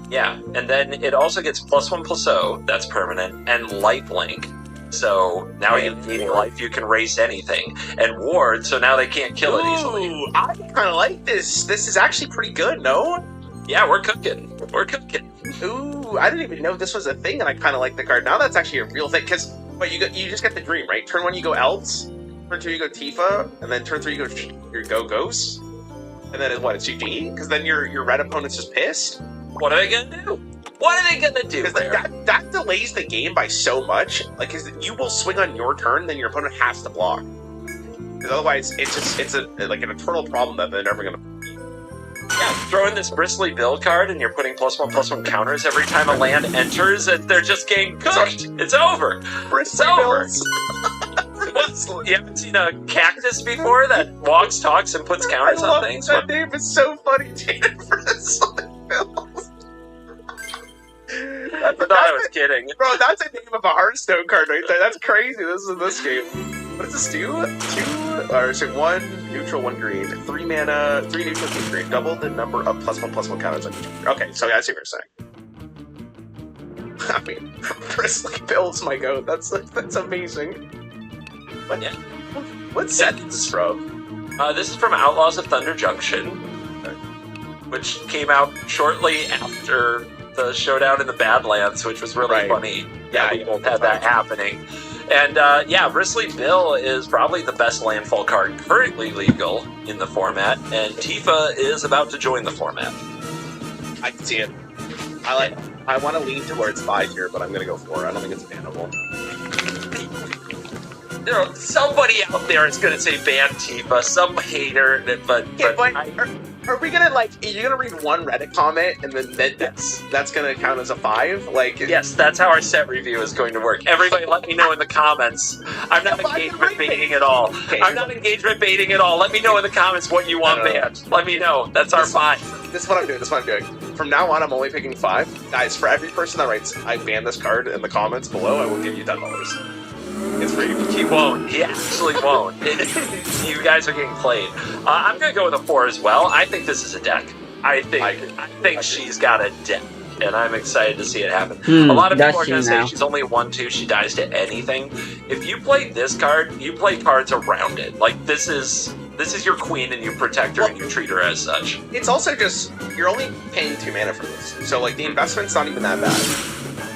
Yeah, and then it also gets +1/+0, that's permanent, and lifelink. So now you need life, you can race anything. And ward, so now they can't kill it easily. Ooh, I kind of like this. This is actually pretty good, no? Yeah, we're cooking. We're cooking. Ooh, I didn't even know this was a thing, and I kind of like the card. Now that's actually a real thing, because you just get the dream, right? Turn 1 you go elves, turn 2 you go Tifa, and then turn 3 you go ghosts. And then it's GG? Because then your red opponent's just pissed? What are they gonna do? What are they gonna do? Because that delays the game by so much. Like, cause you will swing on your turn, then your opponent has to block. Because otherwise, it's like an eternal problem that they're never gonna. Yeah, throw in this Bristly Bill card, and you're putting +1/+1 counters every time a land enters, and they're just getting cooked. It's over. Bristly Bills. You haven't seen a cactus before that walks, talks, and puts counters on things? That name is so funny, dude. Bristly Bills. I thought I was kidding. Bro, that's a name of a Hearthstone card right there. That's crazy. This is this game. What does this do? 1 neutral, 1 green. 3 mana, 3 neutral, 2 green. Double the number of +1/+1 counters on each. Okay, so I see what you're saying. I mean, Bristly Bills, my goat. That's amazing. What? Yeah. What set is this from? This is from Outlaws of Thunder Junction, which came out shortly after the showdown in the Badlands, which was really funny. Yeah, we both had that happening. And Bristly Bill is probably the best landfall card currently legal in the format, and Tifa is about to join the format. I can see it. I want to lean towards 5 here, but I'm going to go 4. I don't think it's bannable. You know, somebody out there is going to say ban Tifa, some hater, but Are we gonna like? You're gonna read one Reddit comment and then that's gonna count as a 5? Like, yes, that's how our set review is going to work. Everybody, let me know in the comments. I'm not engagement baiting at all. Okay, I'm not engagement baiting at all. Let me know in the comments what you want banned. Let me know. That's our 5. This is what I'm doing. This is what I'm doing. From now on, I'm only picking 5. Guys, for every person that writes "I ban this card" in the comments below, I will give you $10. It's free. He won't. He actually won't. You guys are getting played. I'm gonna go with a 4 as well. I think this is a deck. I think she's got a deck, and I'm excited to see it happen. A lot of people are gonna say she's only a 1/2. She dies to anything. If you play this card, you play cards around it. Like this is your queen, and you protect her and you treat her as such. It's also just you're only paying 2 mana for this, so like the investment's not even that bad.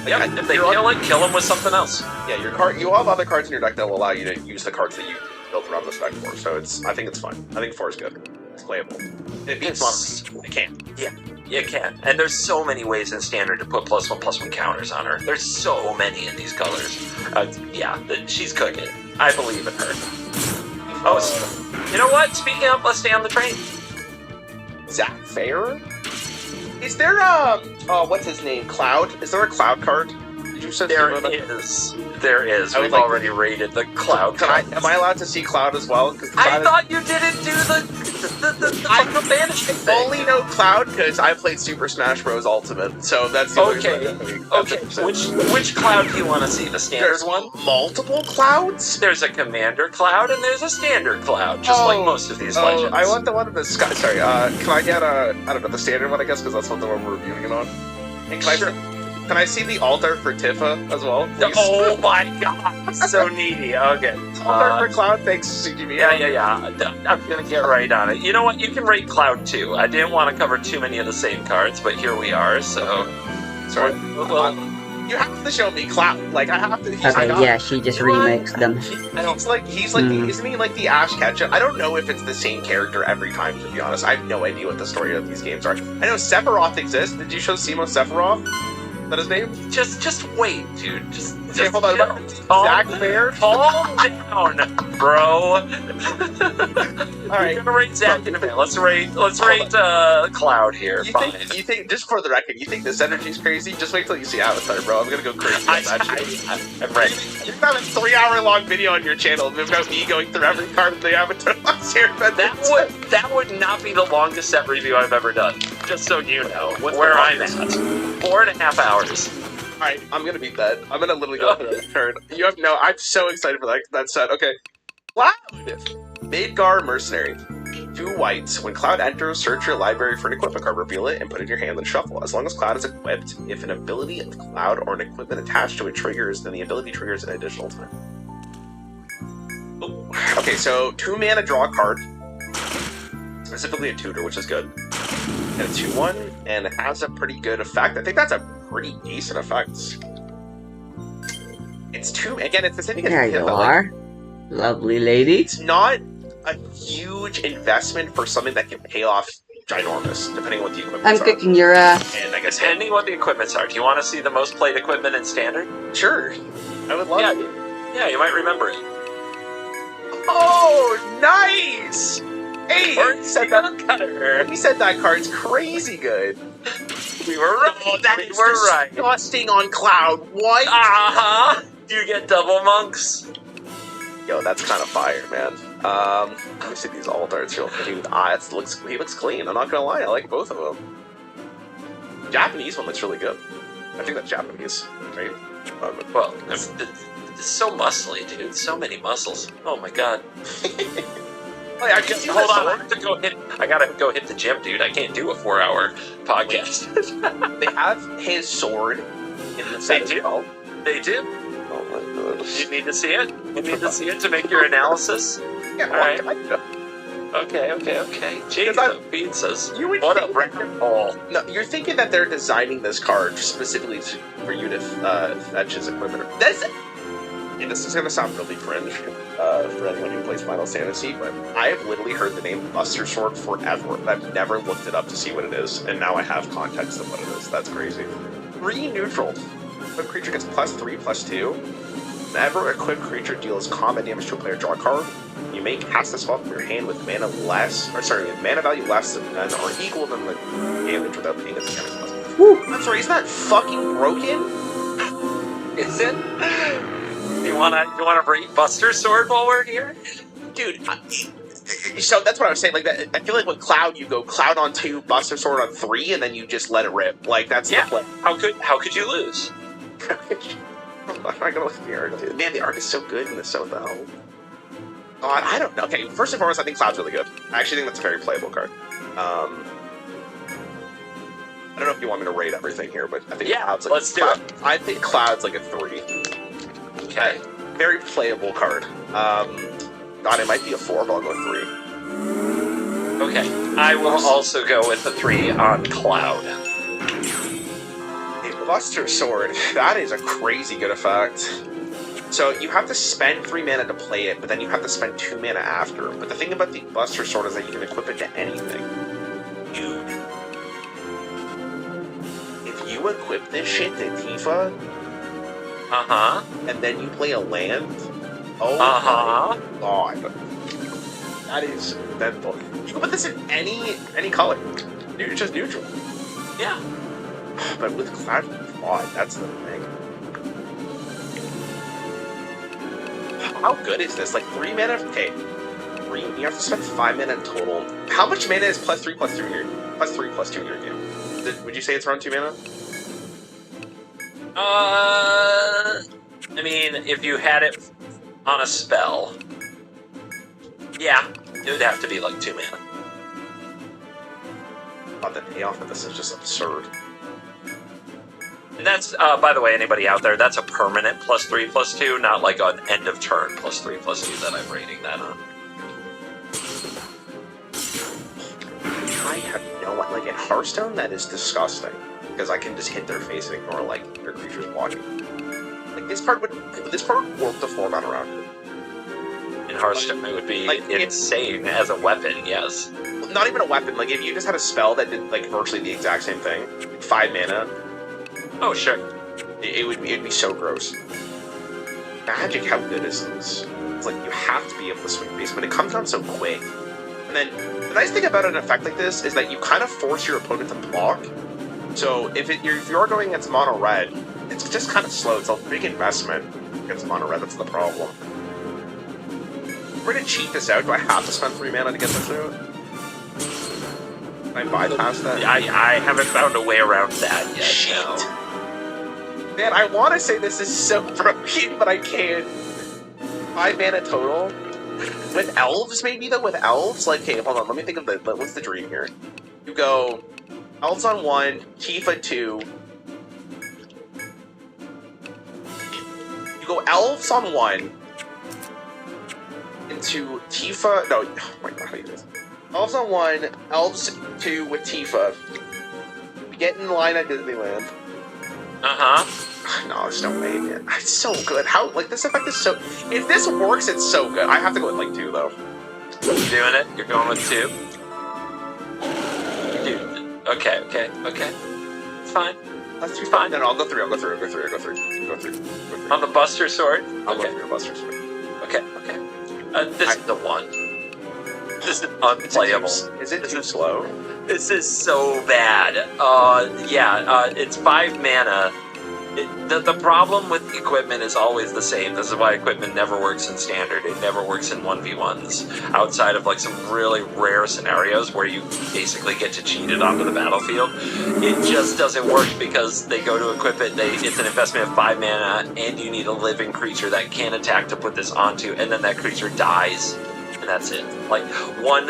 Like, if they kill them with something else. Yeah, your card. You have other cards in your deck that will allow you to use the cards that you built around this deck for. So I think it's fine. I think 4 is good. It's playable. It beats Monsters. It can. Yeah, you can. And there's so many ways in Standard to put +1/+1 counters on her. There's so many in these colors. She's cooking. I believe in her. Oh, you know what? Speaking of, let's stay on the train. Zach Fair? Is there what's his name? Cloud? Is there a Cloud card? Did you say there is? There is. We've already rated the Cloud. Am I allowed to see Cloud as well? I thought you didn't do the banishing thing. I only know Cloud because I played Super Smash Bros. Ultimate, so that's the okay. Which Cloud do you want to see? The standard one? Multiple Clouds? There's a Commander Cloud and there's a Standard Cloud, just like most of these legends. I want the one in the sky. Sorry, can I get I don't know, the standard one? I guess because that's what the one we're reviewing it on. And can I see the altar for Tifa as well? Please? Oh my god, so needy. Okay. Altar for Cloud, thanks, CGB. Yeah. I'm gonna get right on it. You know what? You can rate Cloud too. I didn't want to cover too many of the same cards, but here we are. So, sorry. Well, you have to show me Cloud. Like I have to. She just remixed them. Isn't he like the Ash Ketchum? I don't know if it's the same character every time. To be honest, I have no idea what the story of these games are. I know Sephiroth exists. Did you show Simo Sephiroth? Is that his name? Just wait, dude. Just hold on. Zach Fair? Calm down, bro. Alright. We're gonna rate Zach in a minute. Let's rate Cloud here. You think, just for the record, you think this energy's crazy? Just wait till you see Avatar, bro. I'm gonna go crazy on that shit. I'm ready. You've got a 3-hour-long video on your channel about me going through every card in the Avatar last year. That would not be the longest set review I've ever done. Just so you know where I'm at. 4.5 hours. Alright, I'm gonna beat that. I'm gonna literally go through every card. I'm so excited for that set. Okay. Cloud! Midgar Mercenary. 2 whites. When Cloud enters, search your library for an equipment card, reveal it, and put it in your hand and shuffle. As long as Cloud is equipped, if an ability of Cloud or an equipment attached to it triggers, then the ability triggers an additional time. Ooh. Okay, so 2 mana, draw a card. Specifically a tutor, which is good. And a 2/1, and it has a pretty good effect. I think that's a pretty decent effect. It's 2, again, it's the same thing as There you are. Lovely lady. It's not a huge investment for something that can pay off ginormous, depending on what the equipment I'm kicking your ass. And I guess depending what the equipments are. Do you want to see the most played equipment in Standard? Sure. I would love it. Yeah, you might remember it. Oh, nice! Hey, he said that card's crazy good. We were right. Oh, that is disgusting on Cloud. What? You get double monks. Yo, that's kind of fire, man. Let me see these altars real quick. He looks clean. I'm not gonna lie, I like both of them. Japanese one looks really good. I think that's Japanese, right? Well, it's so muscly, dude. So many muscles. Oh my god. Hold on, I gotta go hit the gym, dude. I can't do a 4-hour podcast. They have his sword in the set as well. They do. Oh my goodness. You need to see it? You need to see it to make your analysis? Yeah, alright. Okay. Jesus, pizzas. What a record ball. No, you're thinking that they're designing this card specifically for you to fetch his equipment. And this is going to sound really cringe for anyone who plays Final Fantasy, but I have literally heard the name Buster Sword forever, and I've never looked it up to see what it is, and now I have context of what it is. That's crazy. 3 neutral. The creature gets +3/+2. Whenever a equipped creature deals combat damage to a player, draw a card. You may cast a spell from your hand with mana value less than or equal than the damage without paying its damage cost. I'm sorry, isn't that fucking broken? Is it? You wanna bring Buster Sword while we're here? Dude, so that's what I was saying. Like that, I feel like with Cloud, you go Cloud on 2, Buster Sword on 3, and then you just let it rip. Like that's the play. How could you lose? I'm not gonna look at the art. Man, the art is so good in the Sothel. I don't know. Okay, first and foremost, I think Cloud's really good. I actually think that's a very playable card. I don't know if you want me to rate everything here, but I think Cloud's like let's do it. I think Cloud's like a 3. Okay. Very playable card. God, it might be a 4, but I'll go 3. Okay. I will also go with the 3 on Cloud. A Buster Sword. That is a crazy good effect. So you have to spend 3 mana to play it, but then you have to spend 2 mana after. But the thing about the Buster Sword is that you can equip it to anything. Dude. If you equip this shit to Tifa, and then you play a land, oh my god. That is mental. You can put this in any color. It's just neutral. Yeah. But with Cloud, god, that's the thing. How good is this? Like 3 mana? Okay. You have to spend 5 mana total. How much mana is +3/+2 here? +3/+2 in your game? Would you say it's around 2 mana? I mean, if you had it on a spell, yeah, it would have to be like 2 mana. But the payoff of this is just absurd. And that's, by the way, anybody out there, that's a permanent +3/+2, not like an end of turn +3/+2 that I'm rating that on. I have no one. Like in Hearthstone, that is disgusting. Because I can just hit their face and ignore like their creatures blocking. Like this part would warp the format around it. In Hearthstone, it would be like, insane as a weapon, yes. Not even a weapon. Like if you just had a spell that did like virtually the exact same thing, 5 mana. Oh sure. It'd be so gross. Magic, how good is this? It's like you have to be able to swing face, but it comes down so quick. And then the nice thing about an effect like this is that you kind of force your opponent to block. So if you're going against mono red, it's just kind of slow. It's a big investment against mono red. That's the problem. We're gonna cheat this out. Do I have to spend 3 mana to get this out? Can I bypass that? I haven't found a way around that yet. Shit. No. Man, I want to say this is so broken, but I can't. 5 mana total. With elves, maybe though. With elves, like, okay, hold on. Let me think of what's the dream here. You go. Elves on 1, Tifa 2. You go Elves on 1 into Tifa. No, oh my god, how do you do this? Elves on 1, Elves 2 with Tifa. We get in line at Disneyland. No, there's no way. Man. It's so good. How, like, this effect is so. If this works, it's so good. I have to go with, like, 2, though. You're doing it? You're going with 2? Dude. Okay. It's fine. Let's do fine. No, I'll go 3. Go 3. On the Buster Sword? I'll go 3 on Buster Sword. Okay. This is the one. This is unplayable. Is it too slow? This is so bad. It's 5 mana. The problem with equipment is always the same. This is why equipment never works in standard. It never works in 1v1s. Outside of like some really rare scenarios where you basically get to cheat it onto the battlefield, it just doesn't work because they go to equip it. It's an investment of 5 mana, and you need a living creature that can attack to put this onto, and then that creature dies. And that's it. Like a 1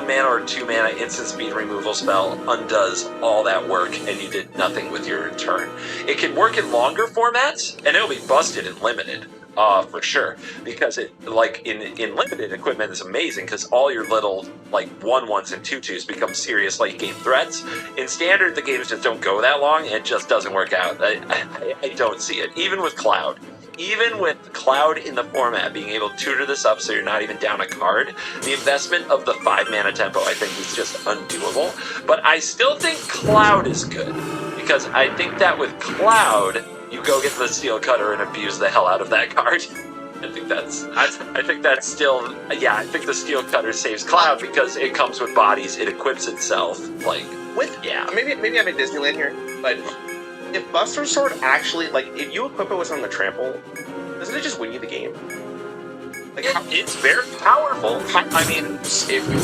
mana or 2 mana instant speed removal spell undoes all that work, and you did nothing with your turn. It can work in longer formats, and it'll be busted in limited, for sure. Because it, like in limited, equipment is amazing because all your little like 1/1s and 2/2s become serious late game threats. In standard, the games just don't go that long, and it just doesn't work out. I don't see it, even with Cloud. Even with Cloud in the format, being able to tutor this up so you're not even down a card, the investment of the 5 mana tempo I think is just undoable. But I still think Cloud is good, because I think that with Cloud, you go get the steel cutter and abuse the hell out of that card. I think that's still, yeah, I think the steel cutter saves Cloud because it comes with bodies, it equips itself, like, yeah. Maybe I'm in Disneyland here, but if Buster Sword actually, like, if you equip it with something to trample, doesn't it just win you the game? Like, It's very powerful. I mean,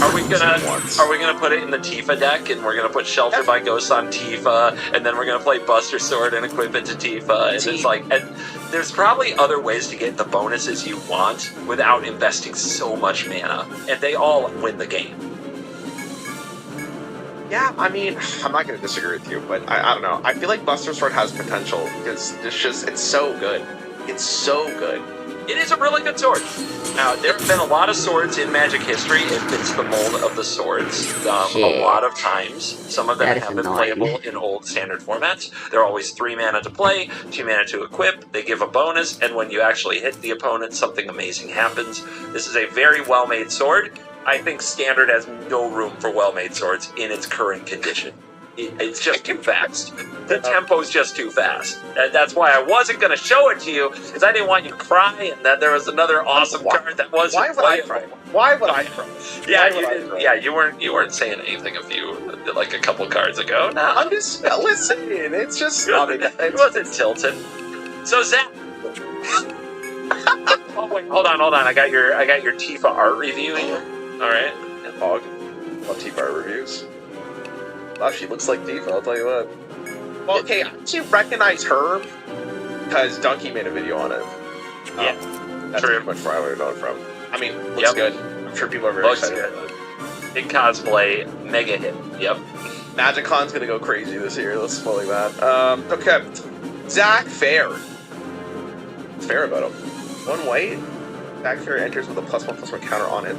are we gonna put it in the Tifa deck, and we're gonna put Shelter by Ghosts on Tifa, and then we're gonna play Buster Sword and equip it to Tifa, and it's like, and there's probably other ways to get the bonuses you want without investing so much mana, and they all win the game. Yeah, I mean, I'm not going to disagree with you, but I don't know. I feel like Buster Sword has potential because it's so good. It's so good. It is a really good sword. Now, there have been a lot of swords in Magic history. It fits the mold of the swords a lot of times. Some of them have been playable in old standard formats. They're always 3 mana to play, 2 mana to equip. They give a bonus, and when you actually hit the opponent, something amazing happens. This is a very well-made sword. I think Standard has no room for well-made swords in its current condition. It's just too fast. The tempo's just too fast. And that's why I wasn't going to show it to you, because I didn't want you crying that there was another awesome card that wasn't Why would I cry? Why would I cry? Yeah, you weren't saying anything a a couple cards ago. No, I'm just listening. It's just it wasn't tilted. So Zach. Oh wait, hold on. I got your Tifa art review here. All right. Love Tifa art reviews. Wow, she looks like Tifa, I'll tell you what. Well, okay, I actually recognize her because Donkey made a video on it. Yeah, that's pretty much where I would have known from. I mean, looks good. I'm sure people are very excited about it. Big cosplay, mega hit. Yep. MagicCon's gonna go crazy this year, let's spoil that. Okay. Zach Fair. What's fair about him? 1 white. Zach Fair enters with a +1/+1 counter on it.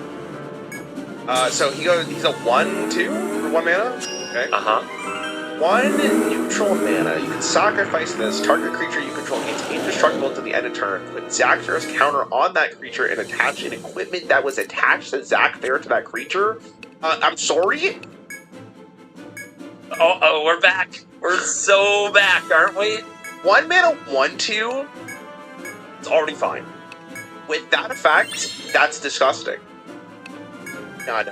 So he's a 1/2 for 1 mana? Okay. 1 neutral mana. You can sacrifice this. Target creature you control gains indestructible until the end of turn. Put Zach Fair's counter on that creature and attach an equipment that was attached to Zach Fair to that creature. I'm sorry? Oh, we're back. We're so back, aren't we? 1 mana 1/2. It's already fine. With that effect, that's disgusting. No.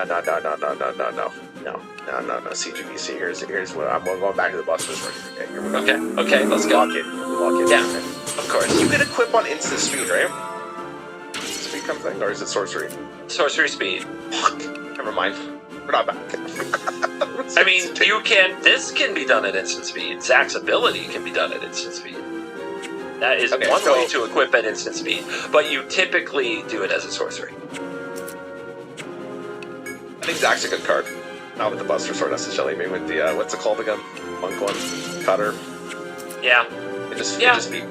CGBC, here's what I'm going back to the Buster Sword. Okay, here we go. Okay, let's go. Lock it. Yeah, of course. You can equip on instant speed, right? Speed comes in, or is it sorcery? Sorcery speed. Fuck. Never mind. We're not back. I mean, this can be done at instant speed. Zach's ability can be done at instant speed. That is one way to equip at instant speed, but you typically do it as a sorcery. I think Zach's a good card. Not with the Buster Sword necessarily, maybe with the, what's it called again? Monk one? Cutter. Yeah.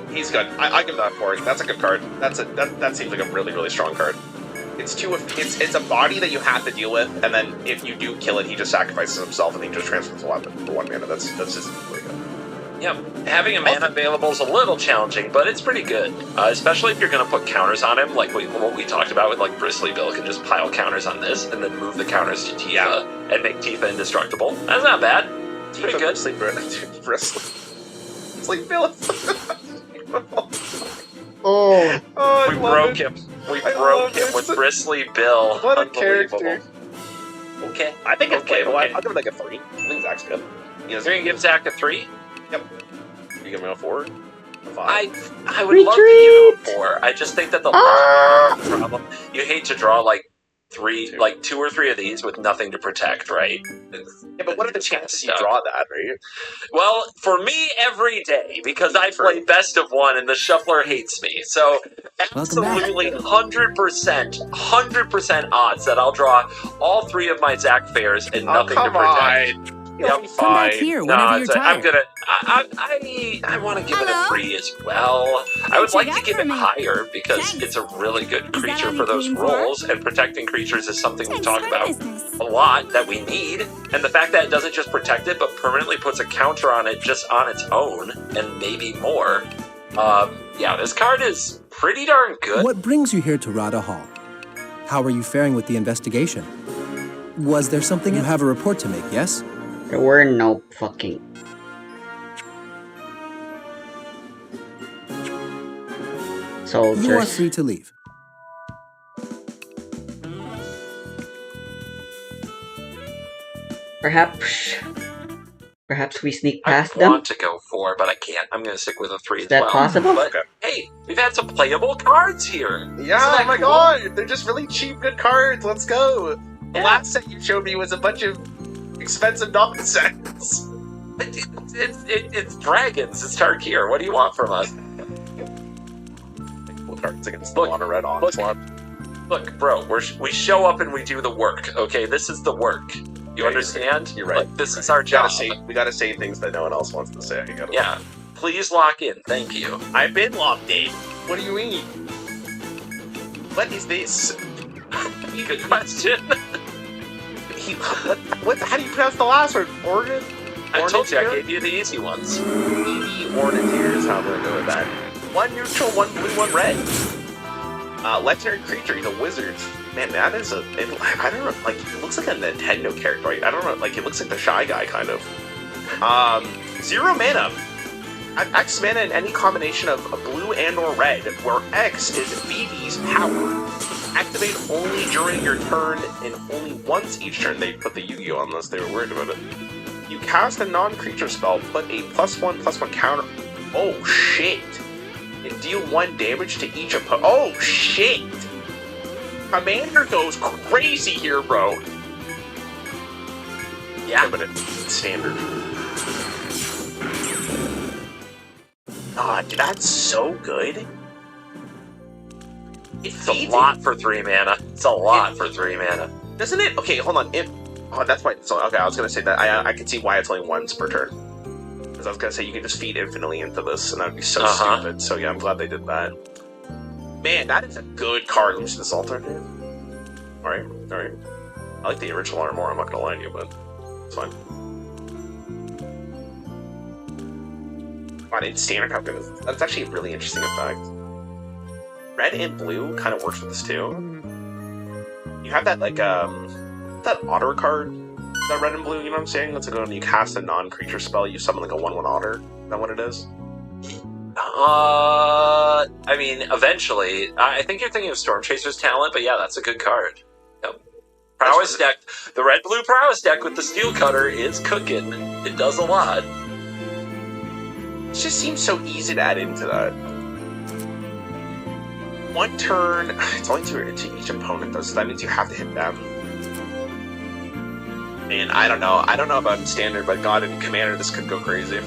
He's good. I give that for it. That's a good card. That seems like a really, really strong card. It's a body that you have to deal with, and then if you do kill it, he just sacrifices himself and he just transfers a weapon for 1 mana. That's just really good. Yeah, having a mana available is a little challenging, but it's pretty good. Especially if you're going to put counters on him, like what we talked about with like Bristly Bill can just pile counters on this and then move the counters to Tifa and make Tifa indestructible. That's not bad. It's pretty good. Bristly Bill. We broke him. We broke him with Bristly Bill. What a character. Okay. I think it's playable. Okay. I'll give it like a 3. I think Zach's good. You're going to give Zach a 3? Yep. You give me a 4? A 5? I would love to give him a 4. I just think that the problem, you hate to draw like 2 or 3 of these with nothing to protect, right? Yeah, but what are the chances you draw that, right? Well, for me, every day, because I play best of 1 and the shuffler hates me. So, absolutely 100% odds that I'll draw all 3 of my Zach Fairs and nothing to protect. Come back here whenever you're tired. I want to give it a 3 as well. I would like to give it higher because it's a really good creature for those roles, and protecting creatures is something we talk about a lot that we need. And the fact that it doesn't just protect it, but permanently puts a counter on it just on its own, and maybe more. Yeah, this card is pretty darn good. What brings you here to Rada Hall? How are you faring with the investigation? Was there something you have a report to make, yes? There were no fucking... soldiers. You are free to leave. Perhaps we sneak I past them? want to go 4, but I can't. I'm going to stick with a 3 Is as that well. possible? But hey, we've had some playable cards here. Yeah, Isn't that oh my cool? god! They're just really cheap, good cards. Let's go. The Yeah. last set you showed me was a bunch of expensive nonsense. It's dragons. It's Tarkir. What do you want from us? Cool cards against Look, the mono red look. onslaught. Look, bro, we show up and we do the work, okay? This is the work. You understand? You're right. Like, this You're is right. our job. We gotta say things that no one else wants to say. Yeah. Please lock in. Thank you. I've been locked in. What do you mean? What is this? Good question. How do you pronounce the last word? Oregon? I told you I Ornithir? gave you the easy ones. Ornithir is how I'm gonna go with that. 1 neutral, 1 blue, 1 red. Legendary creature, he's a wizard. Man, that is I don't know, like, it looks like a Nintendo character. I don't know, like, it looks like the Shy Guy, kind of. 0 mana. X mana in any combination of blue and or red, where X is Vivi's power. Activate only during your turn, and only once each turn. They put the Yu-Gi-Oh on this, they were worried about it. You cast a non-creature spell, put a +1/+1 counter. Oh, shit. And deal 1 damage to each opponent. Oh, shit! Commander goes crazy here, bro. Yeah. But it's standard. God, that's so good. It's a lot for 3 mana. It's a lot for 3 mana. Doesn't it? Okay, hold on. Oh, that's why. So, okay, I was gonna say that. I can see why it's only once per turn. Because I was gonna say you can just feed infinitely into this, and that'd be so stupid. So yeah, I'm glad they did that. Man, that is a good card. Let me see this alternative. All right. I like the original art more. I'm not gonna lie to you, but it's fine. God, in standard, how good is this? That's actually a really interesting effect. Red and blue kind of works with this too. You have that like that otter card, that red and blue. You know what I'm saying? That's like when you cast a non-creature spell, you summon like a 1/1 otter. Is that what it is? I mean, eventually. I think you're thinking of Storm Chaser's talent, but yeah, that's a good card. Yep. Prowess deck. The red-blue Prowess deck with the Steel Cutter is cooking. It does a lot. It just seems so easy to add into that. 1 turn. It's only to each opponent though, so that means you have to hit them. And I don't know about standard, but God, in Commander, this could go crazy.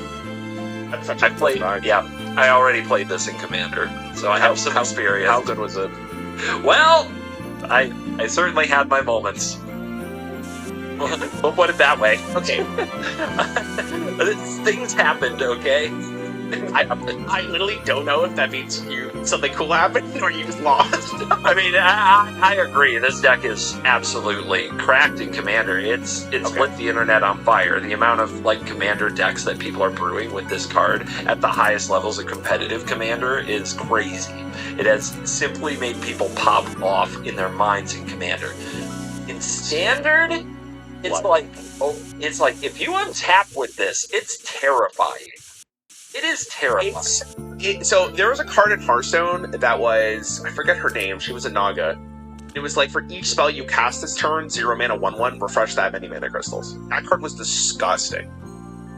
That's such a played. Yeah, I already played this in Commander, so I have some experience. How good was it? Well, I certainly had my moments. We'll put it that way. Okay. Things happened, okay? I literally don't know if that means something cool happened or you just lost. I mean, I agree. This deck is absolutely cracked in Commander. It's lit the internet on fire. The amount of like Commander decks that people are brewing with this card at the highest levels of competitive Commander is crazy. It has simply made people pop off in their minds in Commander. In Standard, it's like if you untap with this, it's terrifying. It is terrifying. So there was a card in Hearthstone that was, I forget her name, she was a Naga. It was like for each spell you cast this turn, 0 mana, 1/1, refresh that many mana crystals. That card was disgusting.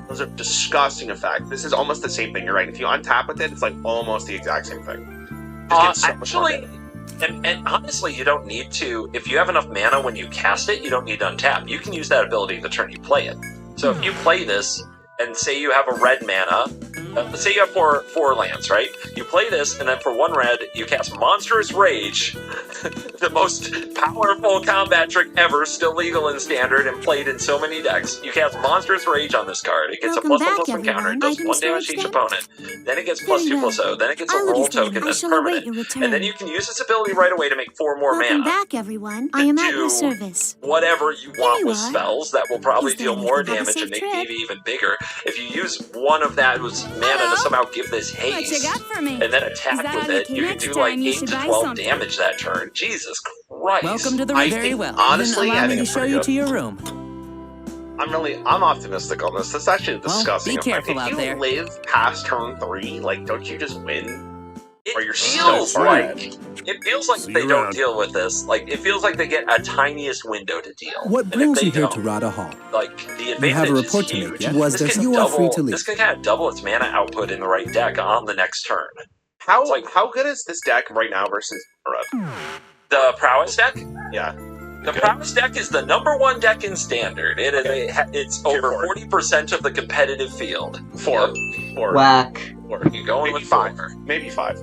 It was a disgusting effect. This is almost the same thing, you're right. If you untap with it, it's like almost the exact same thing. Actually, and honestly, you don't need to, if you have enough mana when you cast it, you don't need to untap. You can use that ability the turn you play it. So if you play this, and say you have a red mana, say you have four lands, right? You play this, and then for 1 red, you cast Monstrous Rage, the most powerful combat trick ever, still legal in Standard and played in so many decks. You cast Monstrous Rage on this card. It gets a +1/+1 counter. It does 1 damage to each opponent. Then it gets +2/+0. Then it gets a roll token that's permanent. And then you can use this ability right away to make 4 more mana. Welcome back, everyone. I am at your service. Whatever you want with are. spells that will probably Is there deal more anything? Have a damage and safe make trip. Vivi even bigger. If you use one of that mana to somehow give this What you haste, got for me? and then Is attack that with all you it, can? you can Next do like time you 8 should to buy 12 something. damage that turn. Jesus Christ. Welcome to the I very think, well. honestly, Then I allow think me to it's show pretty you good. to your room. I'm optimistic on this. This is actually a disgusting be effect. careful If out you there. live past turn 3, like, don't you just win? Or It you're feels so like See they you don't around. deal with this. Like it feels like they get a tiniest window to deal. What And if brings they you here don't, to Rada Hall? like the advantage You have a report is to make, huge. yes? Was This there can you are free double. to leave. This can kind of double its mana output in the right deck on the next turn. How It's like- how good is this deck right now versus Murad? The prowess deck. Yeah. The Good. prowess deck is the #1 deck in standard. It is it's Tier over four. 40% of the competitive field. Four. Four. Whack. Four. You're going Maybe with five. 4. Maybe 5.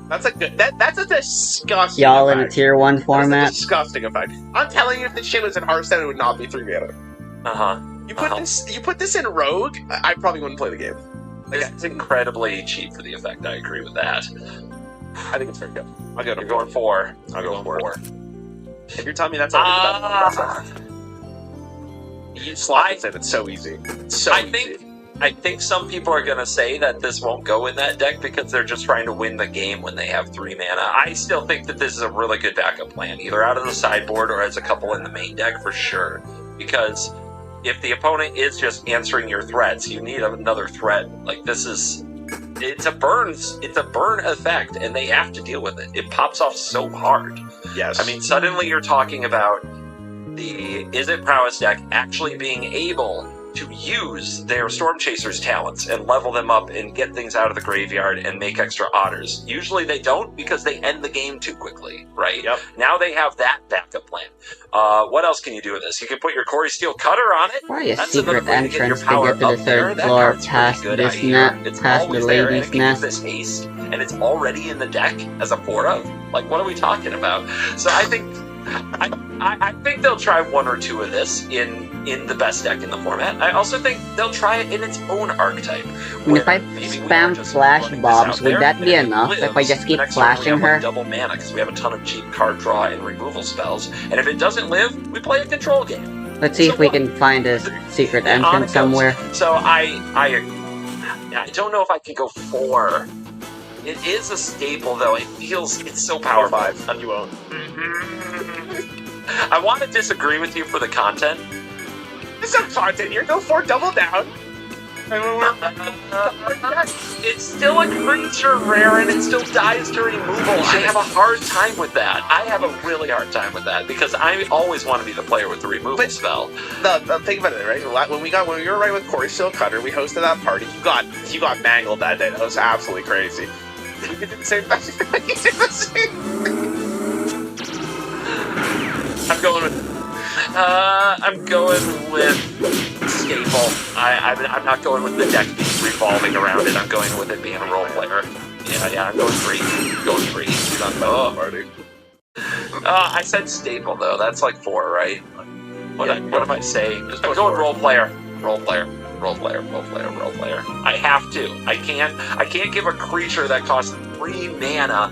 That's a good. That's a disgusting. Y'all in a effect. tier 1 That's a format? disgusting effect. I'm telling you, if this shit was in Hearthstone, it would not be 3 mana. Uh-huh. You put this in Rogue, I probably wouldn't play the game. Like, It's incredibly cheap for the effect. I agree with that. I think it's very good. I'll go to You're going 4. I'll go You're going 4. If you're telling me that's already you slot this in, it's so easy. It's so easy. I think some people are going to say that this won't go in that deck because they're just trying to win the game when they have 3 mana. I still think that this is a really good backup plan, either out of the sideboard or as a couple in the main deck for sure. Because if the opponent is just answering your threats, you need another threat. Like this is, it's a burn effect, and they have to deal with it. It pops off so hard. Yes. I mean, suddenly you're talking about the Is It Prowess deck actually being able to use their Storm Chaser's talents and level them up and get things out of the graveyard and make extra otters. Usually they don't because they end the game too quickly, right? Yep. Now they have that backup plan. What else can you do with this? You can put your Corey Steel Cutter on it. Why a That's secret another way to get your entrance to power get to the up there. third That floor card's pretty past good, I this hear. net, It's past the always there, and ladies' it can give nest? this haste, and it's already in the deck as a 4-of. Like, what are we talking about? So I think they'll try 1 or 2 of this in the best deck in the format. I also think they'll try it in its own archetype. And if I where maybe we are spam just flash putting this bombs, out would there, that and be if it enough if I lives, just keep next turn we flashing have, her? like, double mana because we have a ton of cheap card draw and removal spells. And if it doesn't live, we play a control game. Let's see So if we what? can find a secret And on it entrance goes. somewhere. So I don't know if I could go 4. It is a staple, though. It's so powerful. 5, and you won't. I want to disagree with you for the content. There's no content here. Go 4, double down. It's still a creature rare, and it still dies to removal. I have a hard time with that. I have a really hard time with that because I always want to be the player with the removal spell. Think about it, right? When we were right with Corey Steel Cutter, we hosted that party. You got mangled that day. That was absolutely crazy. You did the same thing. You did the same. I'm going with staple. I'm not going with the deck being revolving around it. I'm going with it being a role player. Yeah, I'm going 3. Going 3. You're not going party. I said staple though. That's like 4, right? What am I saying? I'm going role player. Role player. Role player. Role player. Role player. I have to. I can't give a creature that costs 3 mana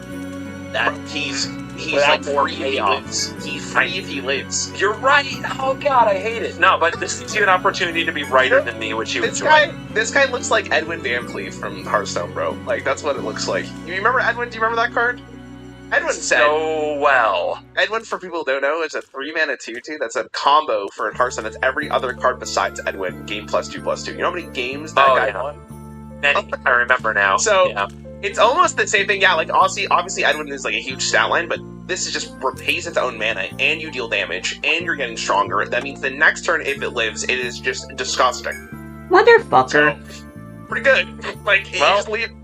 that he's like 3 chaos. He's free if he lives. You're right. Oh god, I hate it. No, but this gives you an opportunity to be righter than me, which you enjoy. This guy looks like Edwin Van Cleef from Hearthstone, bro. Like that's what it looks like. You remember Edwin? Do you remember that card? Edwin said. So well. Edwin, for people who don't know, is a 3 mana 2/2. That's a combo for Hearthstone. That's every other card besides Edwin. Game +2/+2. You know how many games that guy won? Many. I remember now. So yeah. It's almost the same thing. Yeah, like obviously Edwin is like a huge stat line, but this is just pays its own mana, and you deal damage, and you're getting stronger. That means the next turn, if it lives, it is just disgusting. Motherfucker. So, pretty good. Like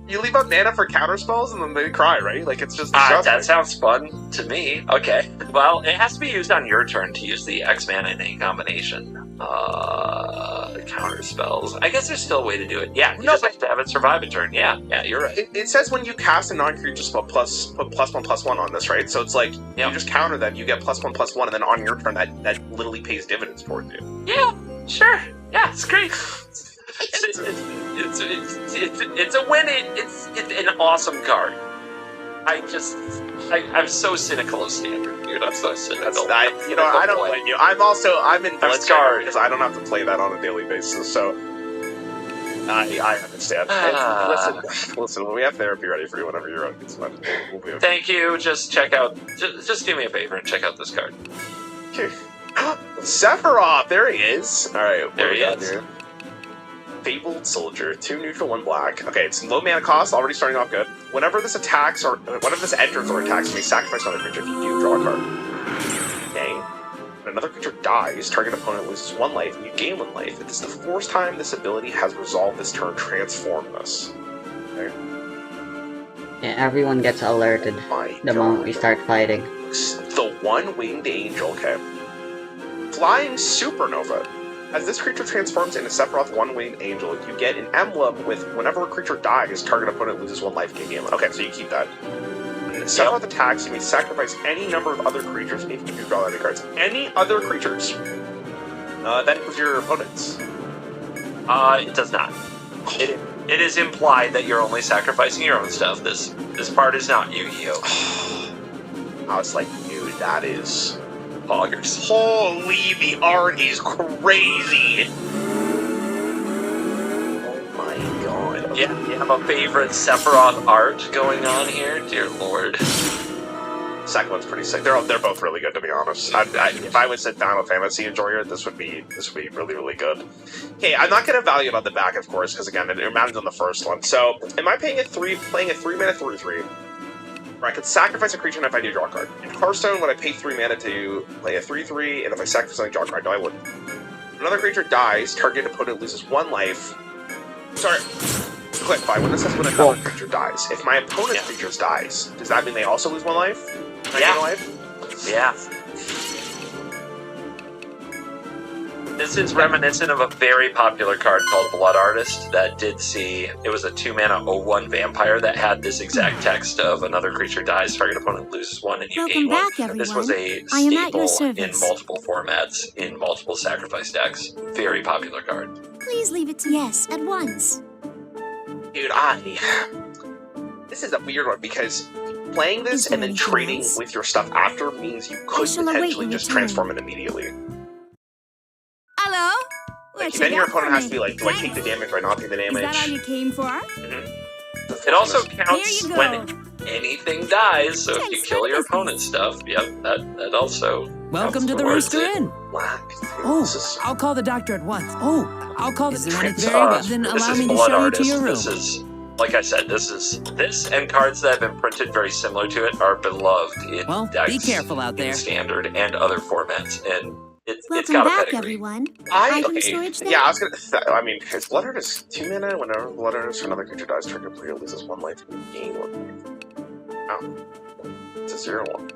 you leave up mana for counter spells, and then they cry, right? Like it's just disgusting. That sounds fun to me. Okay. Well, it has to be used on your turn to use the X mana in a combination. Counter spells. I guess there's still a way to do it. Yeah, you just have to have it survive a turn. Yeah, you're right. It says when you cast a non-creature spell, put +1/+1 on this, right? So it's like you just counter them, you get +1/+1, and then on your turn that literally pays dividends for you. Yeah, sure. Yeah, it's great. It's a win. It's an awesome card. I'm so cynical of standard, dude. I'm so cynical. I don't blame you. I'm in Blitzcard because I don't have to play that on a daily basis, so I understand. Listen, when we have therapy ready for you whenever you're ready, it's fine. We'll be okay. Thank you. Just check out. Just do me a favor and check out this card. Okay. Sephiroth, there he is. All right, there he is. Fabled Soldier, 2 neutral, 1 black. Okay, it's low mana cost, already starting off good. whenever this attacks or whenever this enters or attacks, you may sacrifice another creature. If you do, draw a card. Okay. When another creature dies, target opponent loses 1 life, and you gain 1 life. It is the 4th time this ability has resolved this turn. Transform this. Okay. Yeah, everyone gets alerted the moment we start fighting. The one-winged angel, okay. Flying Supernova. As this creature transforms into Sephiroth one-winged angel, you get an emblem with whenever a creature dies, target opponent loses 1 life, gain 1. Okay, so you keep that. When Sephiroth attacks, you may sacrifice any number of other creatures if you do draw any cards. Any other creatures. That includes your opponents. It does not. It is implied that you're only sacrificing your own stuff. This part is not Yu-Gi-Oh! I was like, dude, that is... Poggers. Holy, the art is crazy! Oh my god. Yeah, you have a favorite Sephiroth art going on here? Dear lord. Second one's pretty sick. They're both really good, to be honest. If I would sit down with Fantasy Enjoyer, this would be really, really good. Okay, I'm not going to value it on the back, of course, because again, it matters on the first one. So, am I playing a 3-mana 3/3? Where I could sacrifice a creature and if I do draw a card. In Hearthstone, would I pay 3 mana to play a 3/3, and if I sacrifice something, draw a card? No, I wouldn't. When another creature dies, target opponent loses 1 life. Sorry, to clarify, when it says when another creature dies, if my opponent's creature dies, does that mean they also lose 1 life? Yeah. 1 life? Yeah. This is reminiscent of a very popular card called Blood Artist that did see, it was a 2-mana 0/1 vampire that had this exact text of another creature dies, target opponent loses 1, and you gain 1. Welcome back, everyone. This was a I am at your staple in service. multiple formats, in multiple sacrifice decks. Very popular card. Please leave it to yes at once. Dude, this is a weird one because playing this Is there and then anything trading else? with your stuff after means you could shall await potentially your just return. transform it immediately. Hello? Like, What then you your got opponent for has to be me? like, do I take the damage, do I not take the Is damage? that all you came for? It also counts Here you go. when anything dies, so if you Thanks kill for your business. opponent's stuff, that also Welcome to the towards Rooster it. Inn. Black. Oh, This is- I'll call the doctor at once. Oh, I'll call the... Is there Very anything- good. Then This allow is me to Blood show you Artist. to your room. This is, like I said, this and cards that have been printed very similar to it are beloved in Well, decks, be careful out there. in Standard and other formats, and it's Welcome got a back, pedigree. everyone. I Item storage there? yeah, I was gonna. I mean, because Blood Artist is 2 mana. Whenever Blood Artist for another creature dies, target player loses 1 life and you gain 1 life. Oh, it's a 0/1.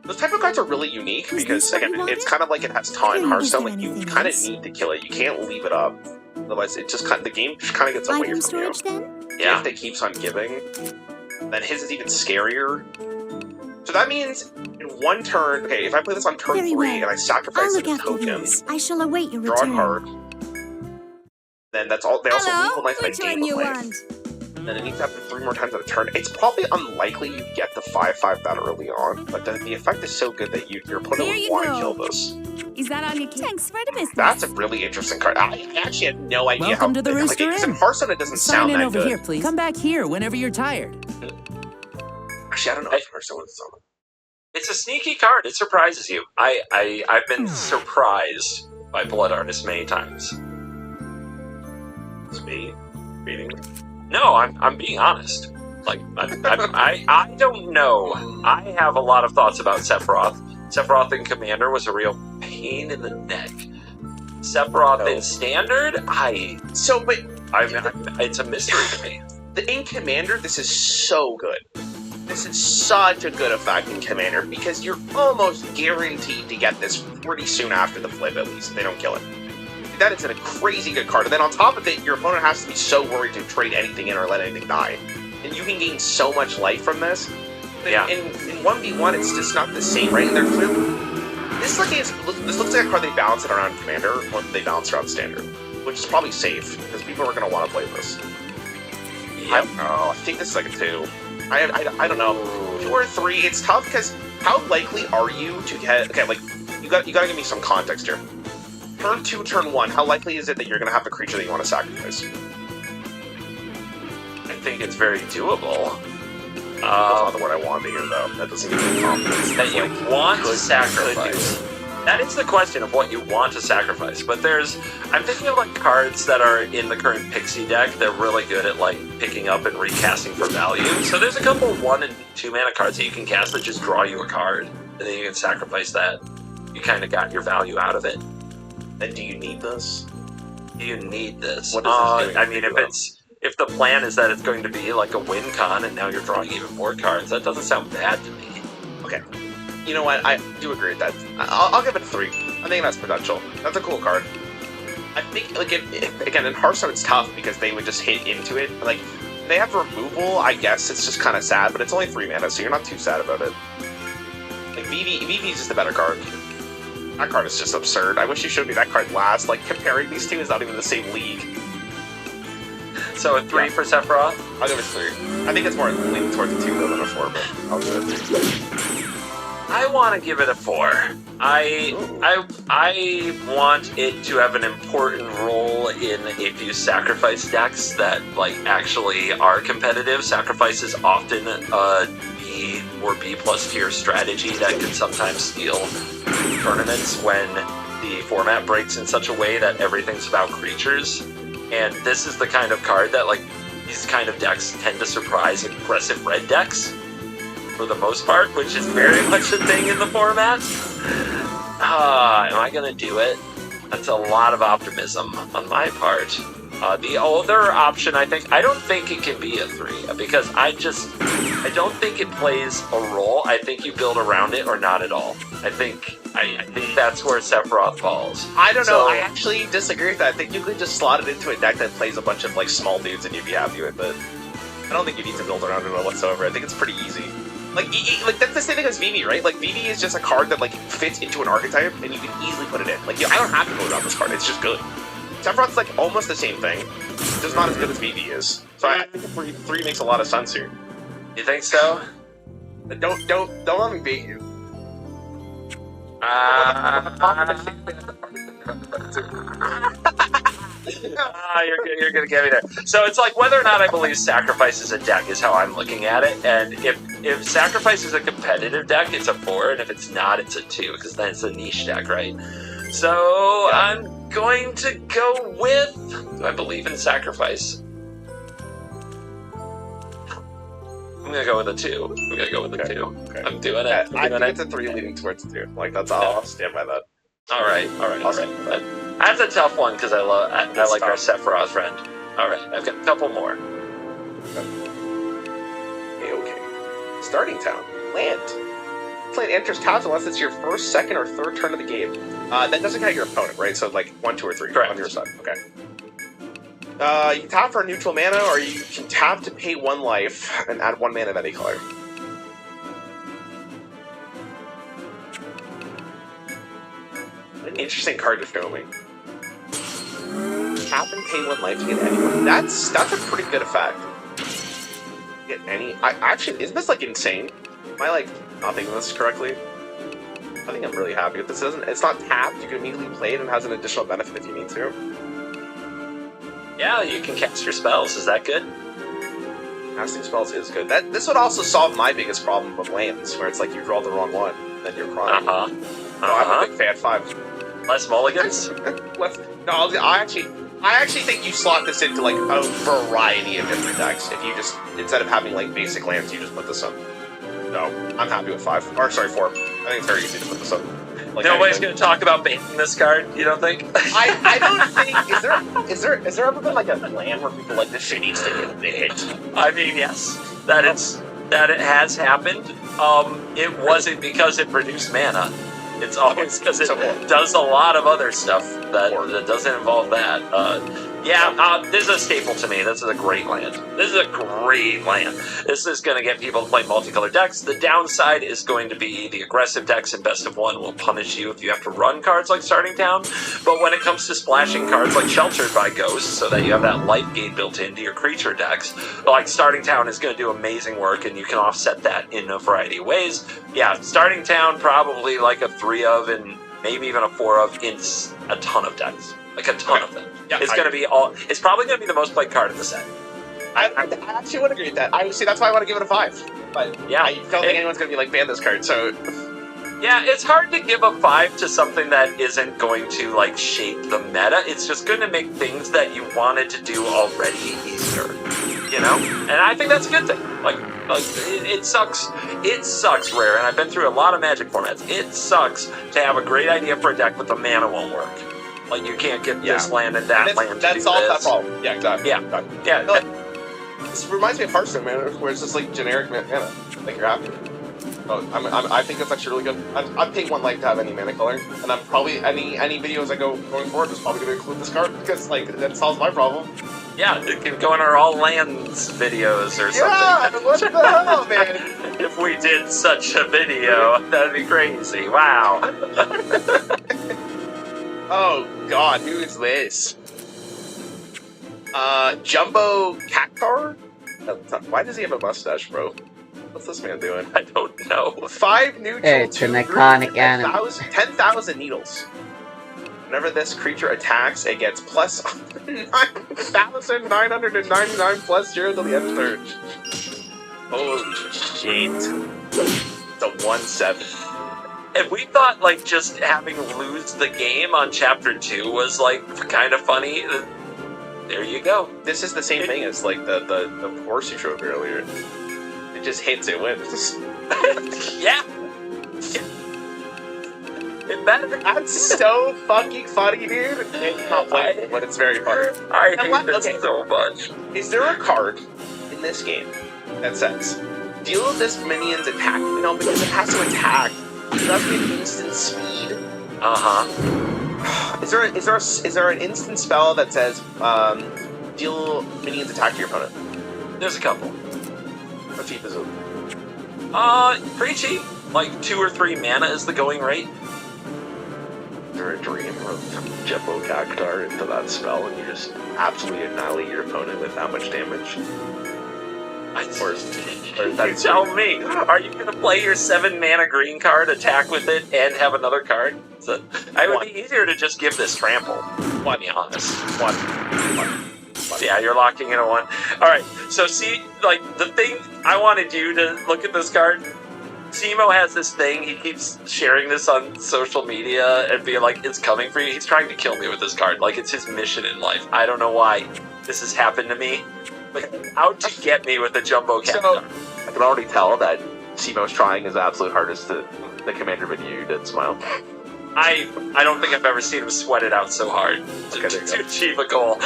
Those type of cards are really unique Is because this what again, you it's wanted? kind of like it has time. Here, is Hearthstone, there like you anything kind of else? need to kill it. You can't leave it up. Otherwise, it just the game just kind of gets away Item from you. storage then? Yeah. If it keeps on giving, then his is even scarier. So that means in 1 turn, okay, if I play this on turn Very 3 well. and I I'll sacrifice look a after token, these. I shall await your draw a return. card, then that's all. They also lose Hello? 1 life and I Which gain one you 1 life. want? And then it needs to happen 3 more times at a turn. It's probably unlikely you get the 5/5 that early on, but the effect is so good that your opponent Here would you want to go. kill this. Is that all you came? Thanks for the business. That's a really interesting card. I actually had no idea Welcome how to the like, Rooster because in Inn. Hearthstone it doesn't Sign sound in that over good. here, please. Come back here whenever you're tired. Actually, I don't know if Hearthstone is on. It's a sneaky card. It surprises you. I've been surprised by Blood Artist many times. It's me reading. No, I'm being honest. Like I don't know. I have a lot of thoughts about Sephiroth. Sephiroth in Commander was a real pain in the neck. Sephiroth in Standard, it's a mystery to me. In Commander, this is so good. This is such a good effect in Commander because you're almost guaranteed to get this pretty soon after the flip, at least. If they don't kill it. That is a crazy good card. And then on top of it, your opponent has to be so worried to trade anything in or let anything die. And you can gain so much life from this. But Yeah. in 1v1, it's just not the same, right? And they're clearly... This looks like a card they balance it around Commander, or they balance around Standard. Which is probably safe, because people are going to want to play this. I don't know. I think this is like a 2. I don't know. 2 or 3, it's tough, because how likely are you to get... Okay, like, you gotta give me some context here. Turn 2, turn 1, how likely is it that you're going to have a creature that you want to sacrifice? I think it's very doable. That's not the word I wanted to hear, though. That doesn't give me confidence. That you want to sacrifice. That is the question of what you want to sacrifice. But I'm thinking of like cards that are in the current Pixie deck. They're really good at like picking up and recasting for value. So there's a couple 1 and 2 mana cards that you can cast that just draw you a card, and then you can sacrifice that. You kind of got your value out of it. And do you need this? Do you need this? What is this doing? I mean, if the plan is that it's going to be like a win con, and now you're drawing even more cards, that doesn't sound bad to me. Okay. You know what? I do agree with that. I'll give it a 3. I think that's potential. That's a cool card. I think, like, again, in Hearthstone it's tough because they would just hit into it. Like, they have removal, I guess. It's just kind of sad, but it's only 3 mana, so you're not too sad about it. Like, VV is just a better card. That card is just absurd. I wish you showed me that card last. Like, comparing these two is not even the same league. So a 3 for Sephiroth? I'll give it 3. I think it's more leaning towards a 2 though than a 4, but I'll give it a 3. I want to give it a 4. I want it to have an important role in a few sacrifice decks that like actually are competitive. Sacrifice is often a B or B plus tier strategy that can sometimes steal tournaments when the format breaks in such a way that everything's about creatures. And this is the kind of card that like these kind of decks tend to surprise aggressive red decks. For the most part, which is very much a thing in the format. Am I gonna do it? That's a lot of optimism on my part. The other option, I don't think it can be a 3, because I don't think it plays a role. I think you build around it or not at all. I think that's where Sephiroth falls. I don't know, I actually disagree with that. I think you could just slot it into a deck that plays a bunch of like small dudes and you'd be happy with it. I don't think you need to build around it whatsoever. I think it's pretty easy. Like that's the same thing as VV, right? Like, VV is just a card that, like, fits into an archetype, and you can easily put it in. Like, I don't have to build around this card, it's just good. Sephiroth's, like, almost the same thing, just not as good as VV is. So I think 3 makes a lot of sense here. You think so? Don't let me bait you. You're gonna get me there. So it's like whether or not I believe Sacrifice is a deck is how I'm looking at it. And if Sacrifice is a competitive deck, it's a 4, and if it's not, it's a 2, because then it's a niche deck, right? So I'm going to go with. Do I believe in Sacrifice? I'm gonna go with a 2. I'm gonna go with a 2. Okay. I'm doing it. I think it's a 3 leaning towards a 2. Like, that's all. I'll stand by that. All right. That's a tough one because I like our Sephiroth friend. All right, I've got a couple more. Okay. Starting town. Land. This land enters towns unless it's your first, second, or third turn of the game. That doesn't count your opponent, right? So like 1, 2, or 3 Correct. On your side. Okay. You can tap for a neutral mana, or you can tap to pay 1 life and add 1 mana of any color. What an interesting card to show me. Tap and pay 1 life to get anyone. That's a pretty good effect. Get any. Actually, isn't this like insane? Am I like not thinking this correctly? I think I'm really happy with this. It's not tapped. You can immediately play it and it has an additional benefit if you need to. Yeah, you can cast your spells. Is that good? Casting spells is good. This would also solve my biggest problem with lands, where it's like you draw the wrong one, then you're crying. No, I'm a big fan. 5. Less mulligans? No, I actually think you slot this into like a variety of different decks. If you just, instead of having like basic lands, you just put this up. No, I'm happy with 5. Or sorry, 4. I think it's very easy to put this up. Like, nobody's going to talk about banning this card. You don't think? I don't think. Is there ever been like a land where people like this shit needs to get hit? I mean, yes, that it has happened. It wasn't because it produced mana. It's always because it does a lot of other stuff that doesn't involve that. This is a staple to me. This is a great land. This is a great land. This is going to get people to play multicolored decks. The downside is going to be the aggressive decks in Best of 1 will punish you if you have to run cards like Starting Town. But when it comes to splashing cards like Sheltered by Ghosts, so that you have that life gain built into your creature decks, like Starting Town is going to do amazing work, and you can offset that in a variety of ways. Yeah, Starting Town probably like a 3 of, and maybe even a 4 of in a ton of decks. Like a ton of them. Yeah, it's going to be it's probably going to be the most played card in the set. I actually would agree with that. That's why I want to give it a 5. But yeah, I don't think anyone's going to be like ban this card. So Yeah, it's hard to give a 5 to something that isn't going to, like, shape the meta. It's just going to make things that you wanted to do already easier, you know? And I think that's a good thing. Like it sucks. It sucks, Rare, and I've been through a lot of Magic formats. It sucks to have a great idea for a deck, but the mana won't work. Like, you can't get this land and that land to do solves that this. problem. Yeah, exactly. Yeah. Exactly. Yeah. No, this reminds me of Hearthstone, man, where it's just like generic mana. Like, you're happy. Oh, I think that's actually really good. I'd pay 1 life to have any mana color, and I'm probably any videos I going forward is probably going to include this card because like that solves my problem. Yeah, it can go in our all lands videos or something. Yeah, what the hell, man? If we did such a video, that'd be crazy. Wow. Oh God, who is this? Jumbo Cactar? Why does he have a mustache, bro? What's this man doing? I don't know. 5 neutral, It's an 2 iconic green, animal. 10,000 needles. Whenever this creature attacks, it gets plus 9,999 plus 0 to the end turn. Holy shit. It's a 1/7. And we thought, like, just having lose the game on Chapter 2 was, like, kind of funny. There you go. This is the same thing as, like, the horse you showed me earlier. It just hits, it wins. Yeah. It better. That's so fucking funny, dude. It's not playable, but it's very funny. I hate this so much. Is there a card in this game that says, deal this minion's attack? No, because it has to attack. It has to be an instant speed. Uh-huh. Is there an instant spell that says, deal minion's attack to your opponent? There's a couple. How cheap is it? Pretty cheap. Like 2 or 3 mana is the going rate. Is there a dream of Jumbo Cactar into that spell and you just absolutely annihilate your opponent with that much damage? Or You tell me. Are you going to play your 7 mana green card, attack with it, and have another card? So, it would be easier to just give this trample. To be honest. One. Yeah, you're locking in a 1. Alright, so see, like, the thing, I wanted you to look at this card. Simo has this thing, he keeps sharing this on social media and being like, it's coming for you. He's trying to kill me with this card. Like, it's his mission in life. I don't know why this has happened to me. Like, out to get me with a Jumbo Cactar. So, I can already tell that Simo's trying his absolute hardest to the commander video you did, Smile. I don't think I've ever seen him sweat it out so hard to achieve a goal.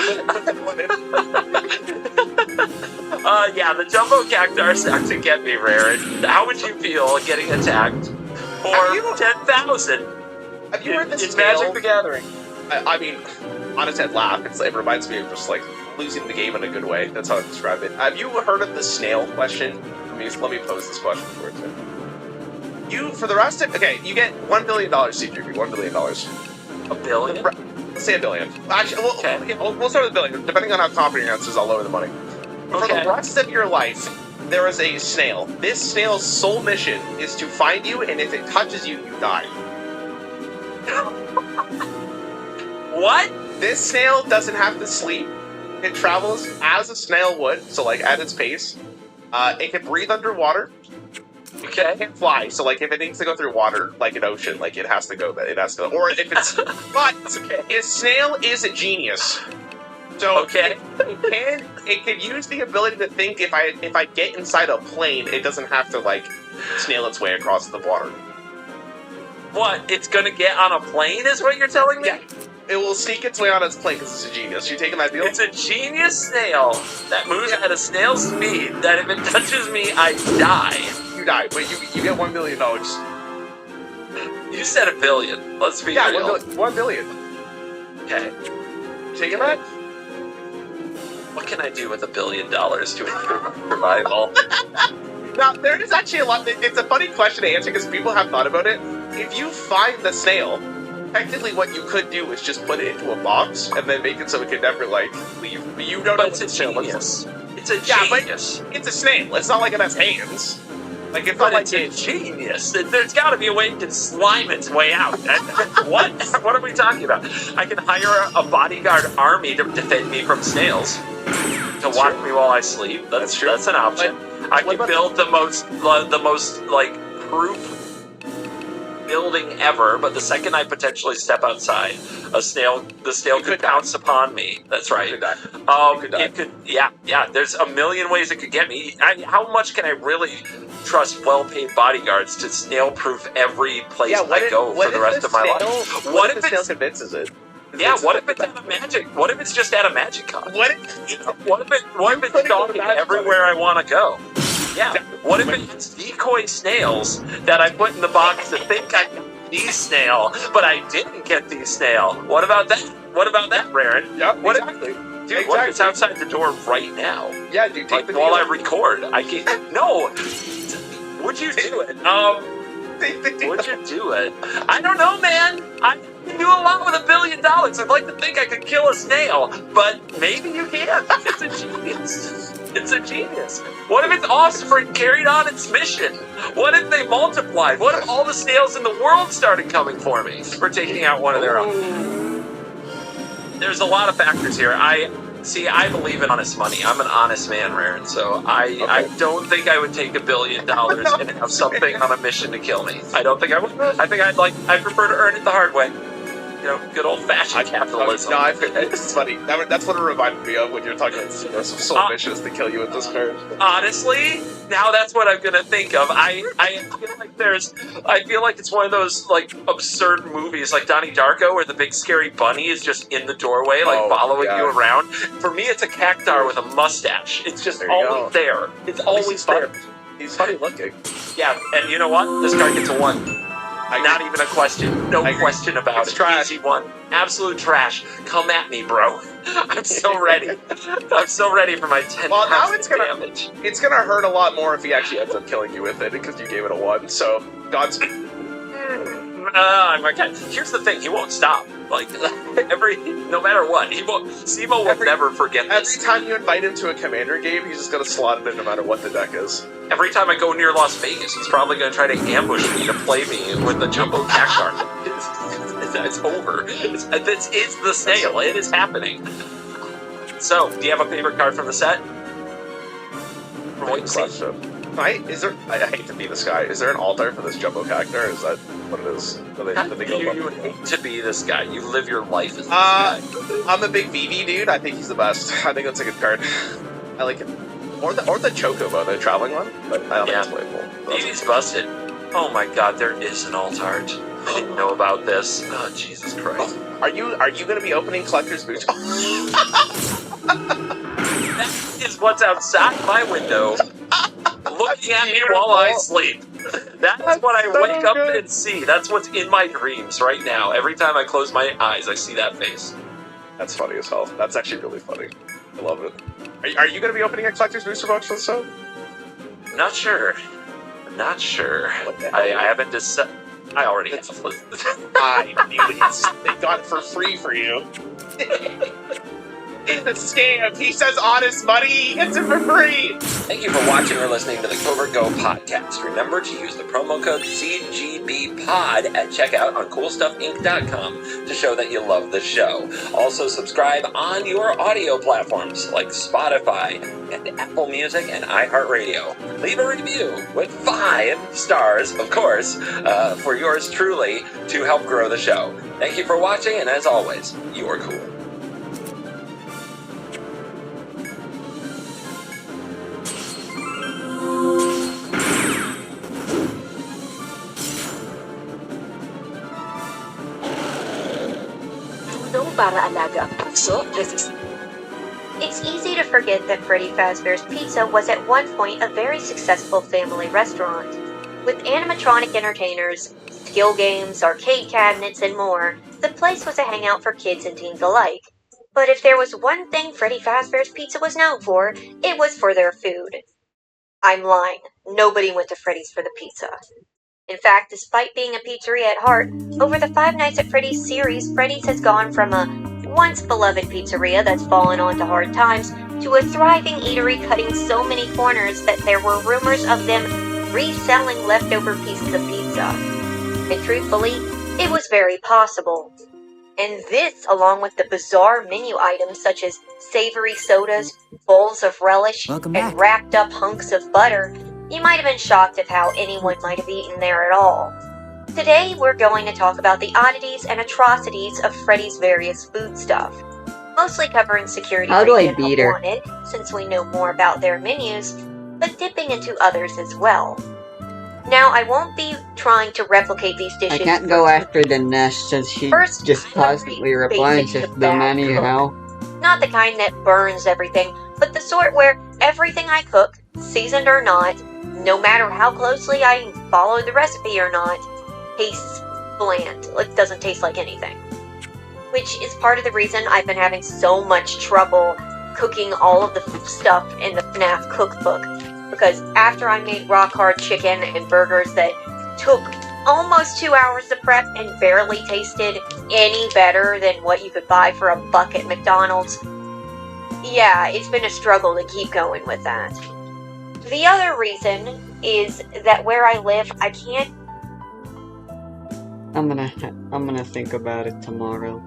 Yeah, the Jumbo Cactar's out to get me, Rare. How would you feel getting attacked for 10,000? Have you heard this in Magic the Gathering? I mean, honestly, I'd laugh. It reminds me of just, like, losing the game in a good way. That's how I describe it. Have you heard of the snail question? Let me pose this question for you. For the rest of... Okay, you get $1 billion, CGP, $1 billion. A billion? Let's say $1 billion. Actually, we'll start with $1 billion. Depending on how confident your answer is, I'll lower the money. For the rest of your life, there is a snail. This snail's sole mission is to find you, and if it touches you, you die. What? This snail doesn't have to sleep. It travels as a snail would, so like at its pace. It can breathe underwater. Okay. It can fly, so like if it needs to go through water, like an ocean, like it has to go. It has to. Or if it's. But a snail is a genius. So it can use the ability to think if I get inside a plane, it doesn't have to like snail its way across the water. What? It's gonna get on a plane, is what you're telling me? Yeah. It will sneak its way on its plane because it's a genius. You taking that deal? It's a genius snail that moves at a snail's speed. That if it touches me, I die. You die, but you get $1 billion. You said $1 billion. Let's be real. $1 billion. Okay. You taking that? What can I do with $1 billion to improve survival? Now, there is actually a lot. It's a funny question to answer because people have thought about it. If you find the snail, technically what you could do is just put it into a box and then make it so it can never, like, leave. But you don't know what the snail looks like. It's a genius. But it's a snail. It's not like it has hands. Like, it's but not it's like a genius. There's got to be a way it can slime its way out. What? What are we talking about? I can hire a bodyguard army to defend me from snails. To watch me while I sleep. That's true. That's an option. I can build the most like proof building ever, but the second I potentially step outside, the snail could pounce upon me. That's right. It could, yeah. There's a million ways it could get me. How much can I really trust well-paid bodyguards to snail-proof every place I go for the rest of my life? What if the snail convinces it? Yeah, what if it's at a magic? What if it's just at a magic con? What if it's stalking everywhere I want to go? Yeah. What if it's decoy snails that I put in the box to think I got the snail, but I didn't get the snail? What about that? What about that, Raren? Yep, exactly. Dude, what if it's outside the door right now? Yeah, dude, take the while deal. I record, I can't. No. Would you do it? Would you do it? I don't know, man. I can do a lot with $1 billion. I'd like to think I could kill a snail, but maybe you can. It's a genius. It's a genius. What if its offspring carried on its mission? What if they multiplied? What if all the snails in the world started coming for me for taking out one of their own? There's a lot of factors here. I believe in honest money. I'm an honest man, Raren, so I don't think I would take $1 billion and have something on a mission to kill me. I don't think I would. I think I'd prefer to earn it the hard way. You know, good old-fashioned capitalism. No, it's funny. That's what it reminded me of when you're talking about some soul missions to kill you with this card. Honestly, now that's what I'm gonna think of. I feel like it's one of those like absurd movies like Donnie Darko where the big scary bunny is just in the doorway, following you around. For me, it's a cactar with a mustache. It's just always there. It's always there. He's funny looking. Yeah, and you know what? This card gets a 1. Not even a question. No question about it. Trash. Easy 1. Absolute trash. Come at me, bro. I'm so ready. I'm so ready for my 10 damage. It's gonna hurt a lot more if he actually ends up killing you with it because you gave it a 1. So Godspeed. Okay. Here's the thing. He won't stop. Like no matter what, he won't. Simo will never forget this. Every time you invite him to a commander game, he's just gonna slot it in no matter what the deck is. Every time I go near Las Vegas, he's probably going to try to ambush me to play me with the jumbo cactar. It's over. It's the snail. It is happening. So, do you have a favorite card from the set? I hate to be this guy. Is there an altar for this jumbo cactar? Is that what it is? You hate to be this guy. You live your life as this guy. I'm a big VV dude. I think he's the best. I think that's a good card. I like it. Or the Chocobo, the traveling one. But I don't think it's playable. VV's busted. Oh my god, there is an altart. I didn't know about this. Oh, Jesus Christ. Are you going to be opening Collector's Boots? That is what's outside my window, looking at me while I sleep. That is what I wake up and see. That's what's in my dreams right now. Every time I close my eyes, I see that face. That's funny as hell. That's actually really funny. I love it. Are you going to be opening a Collector's Booster box for this show? I'm not sure. I haven't decided. I already have. I knew it. They got it for free for you. It's a scam. He says honest money. He gets it for free. Thank you for watching or listening to the Covert Go podcast. Remember to use the promo code CGBPOD at checkout on CoolStuffInc.com to show that you love the show. Also, subscribe on your audio platforms like Spotify and Apple Music and iHeartRadio. Leave a review with 5 stars, of course, for yours truly to help grow the show. Thank you for watching, and as always, you are cool. Para alaga ang puso, It's easy to forget that Freddy Fazbear's Pizza was at one point a very successful family restaurant. With animatronic entertainers, skill games, arcade cabinets, and more, the place was a hangout for kids and teens alike. But if there was one thing Freddy Fazbear's Pizza was known for, it was for their food. I'm lying. Nobody went to Freddy's for the pizza. In fact, despite being a pizzeria at heart, over the Five Nights at Freddy's series, Freddy's has gone from a once-beloved pizzeria that's fallen onto hard times to a thriving eatery cutting so many corners that there were rumors of them reselling leftover pieces of pizza. And truthfully, it was very possible. And this, along with the bizarre menu items such as savory sodas, bowls of relish, and wrapped up hunks of butter, you might have been shocked at how anyone might have eaten there at all. Today we're going to talk about the oddities and atrocities of Freddy's various food stuff. Mostly covering security How do I rated beat her? wanted, since we know more about their menus, but dipping into others as well. Now, I won't be trying to replicate these dishes. I can't go after the nest since she First, just I'm a constantly pretty replies basic to to them bad anyhow. Not the kind that burns everything, but the sort where everything I cook, seasoned or not, no matter how closely I follow the recipe or not, tastes bland. It doesn't taste like anything. Which is part of the reason I've been having so much trouble cooking all of the stuff in the FNAF cookbook. Because after I made rock hard chicken and burgers that took almost 2 hours to prep and barely tasted any better than what you could buy for $1 at McDonald's, yeah, it's been a struggle to keep going with that. The other reason is that where I live, I can't. I'm gonna think about it tomorrow.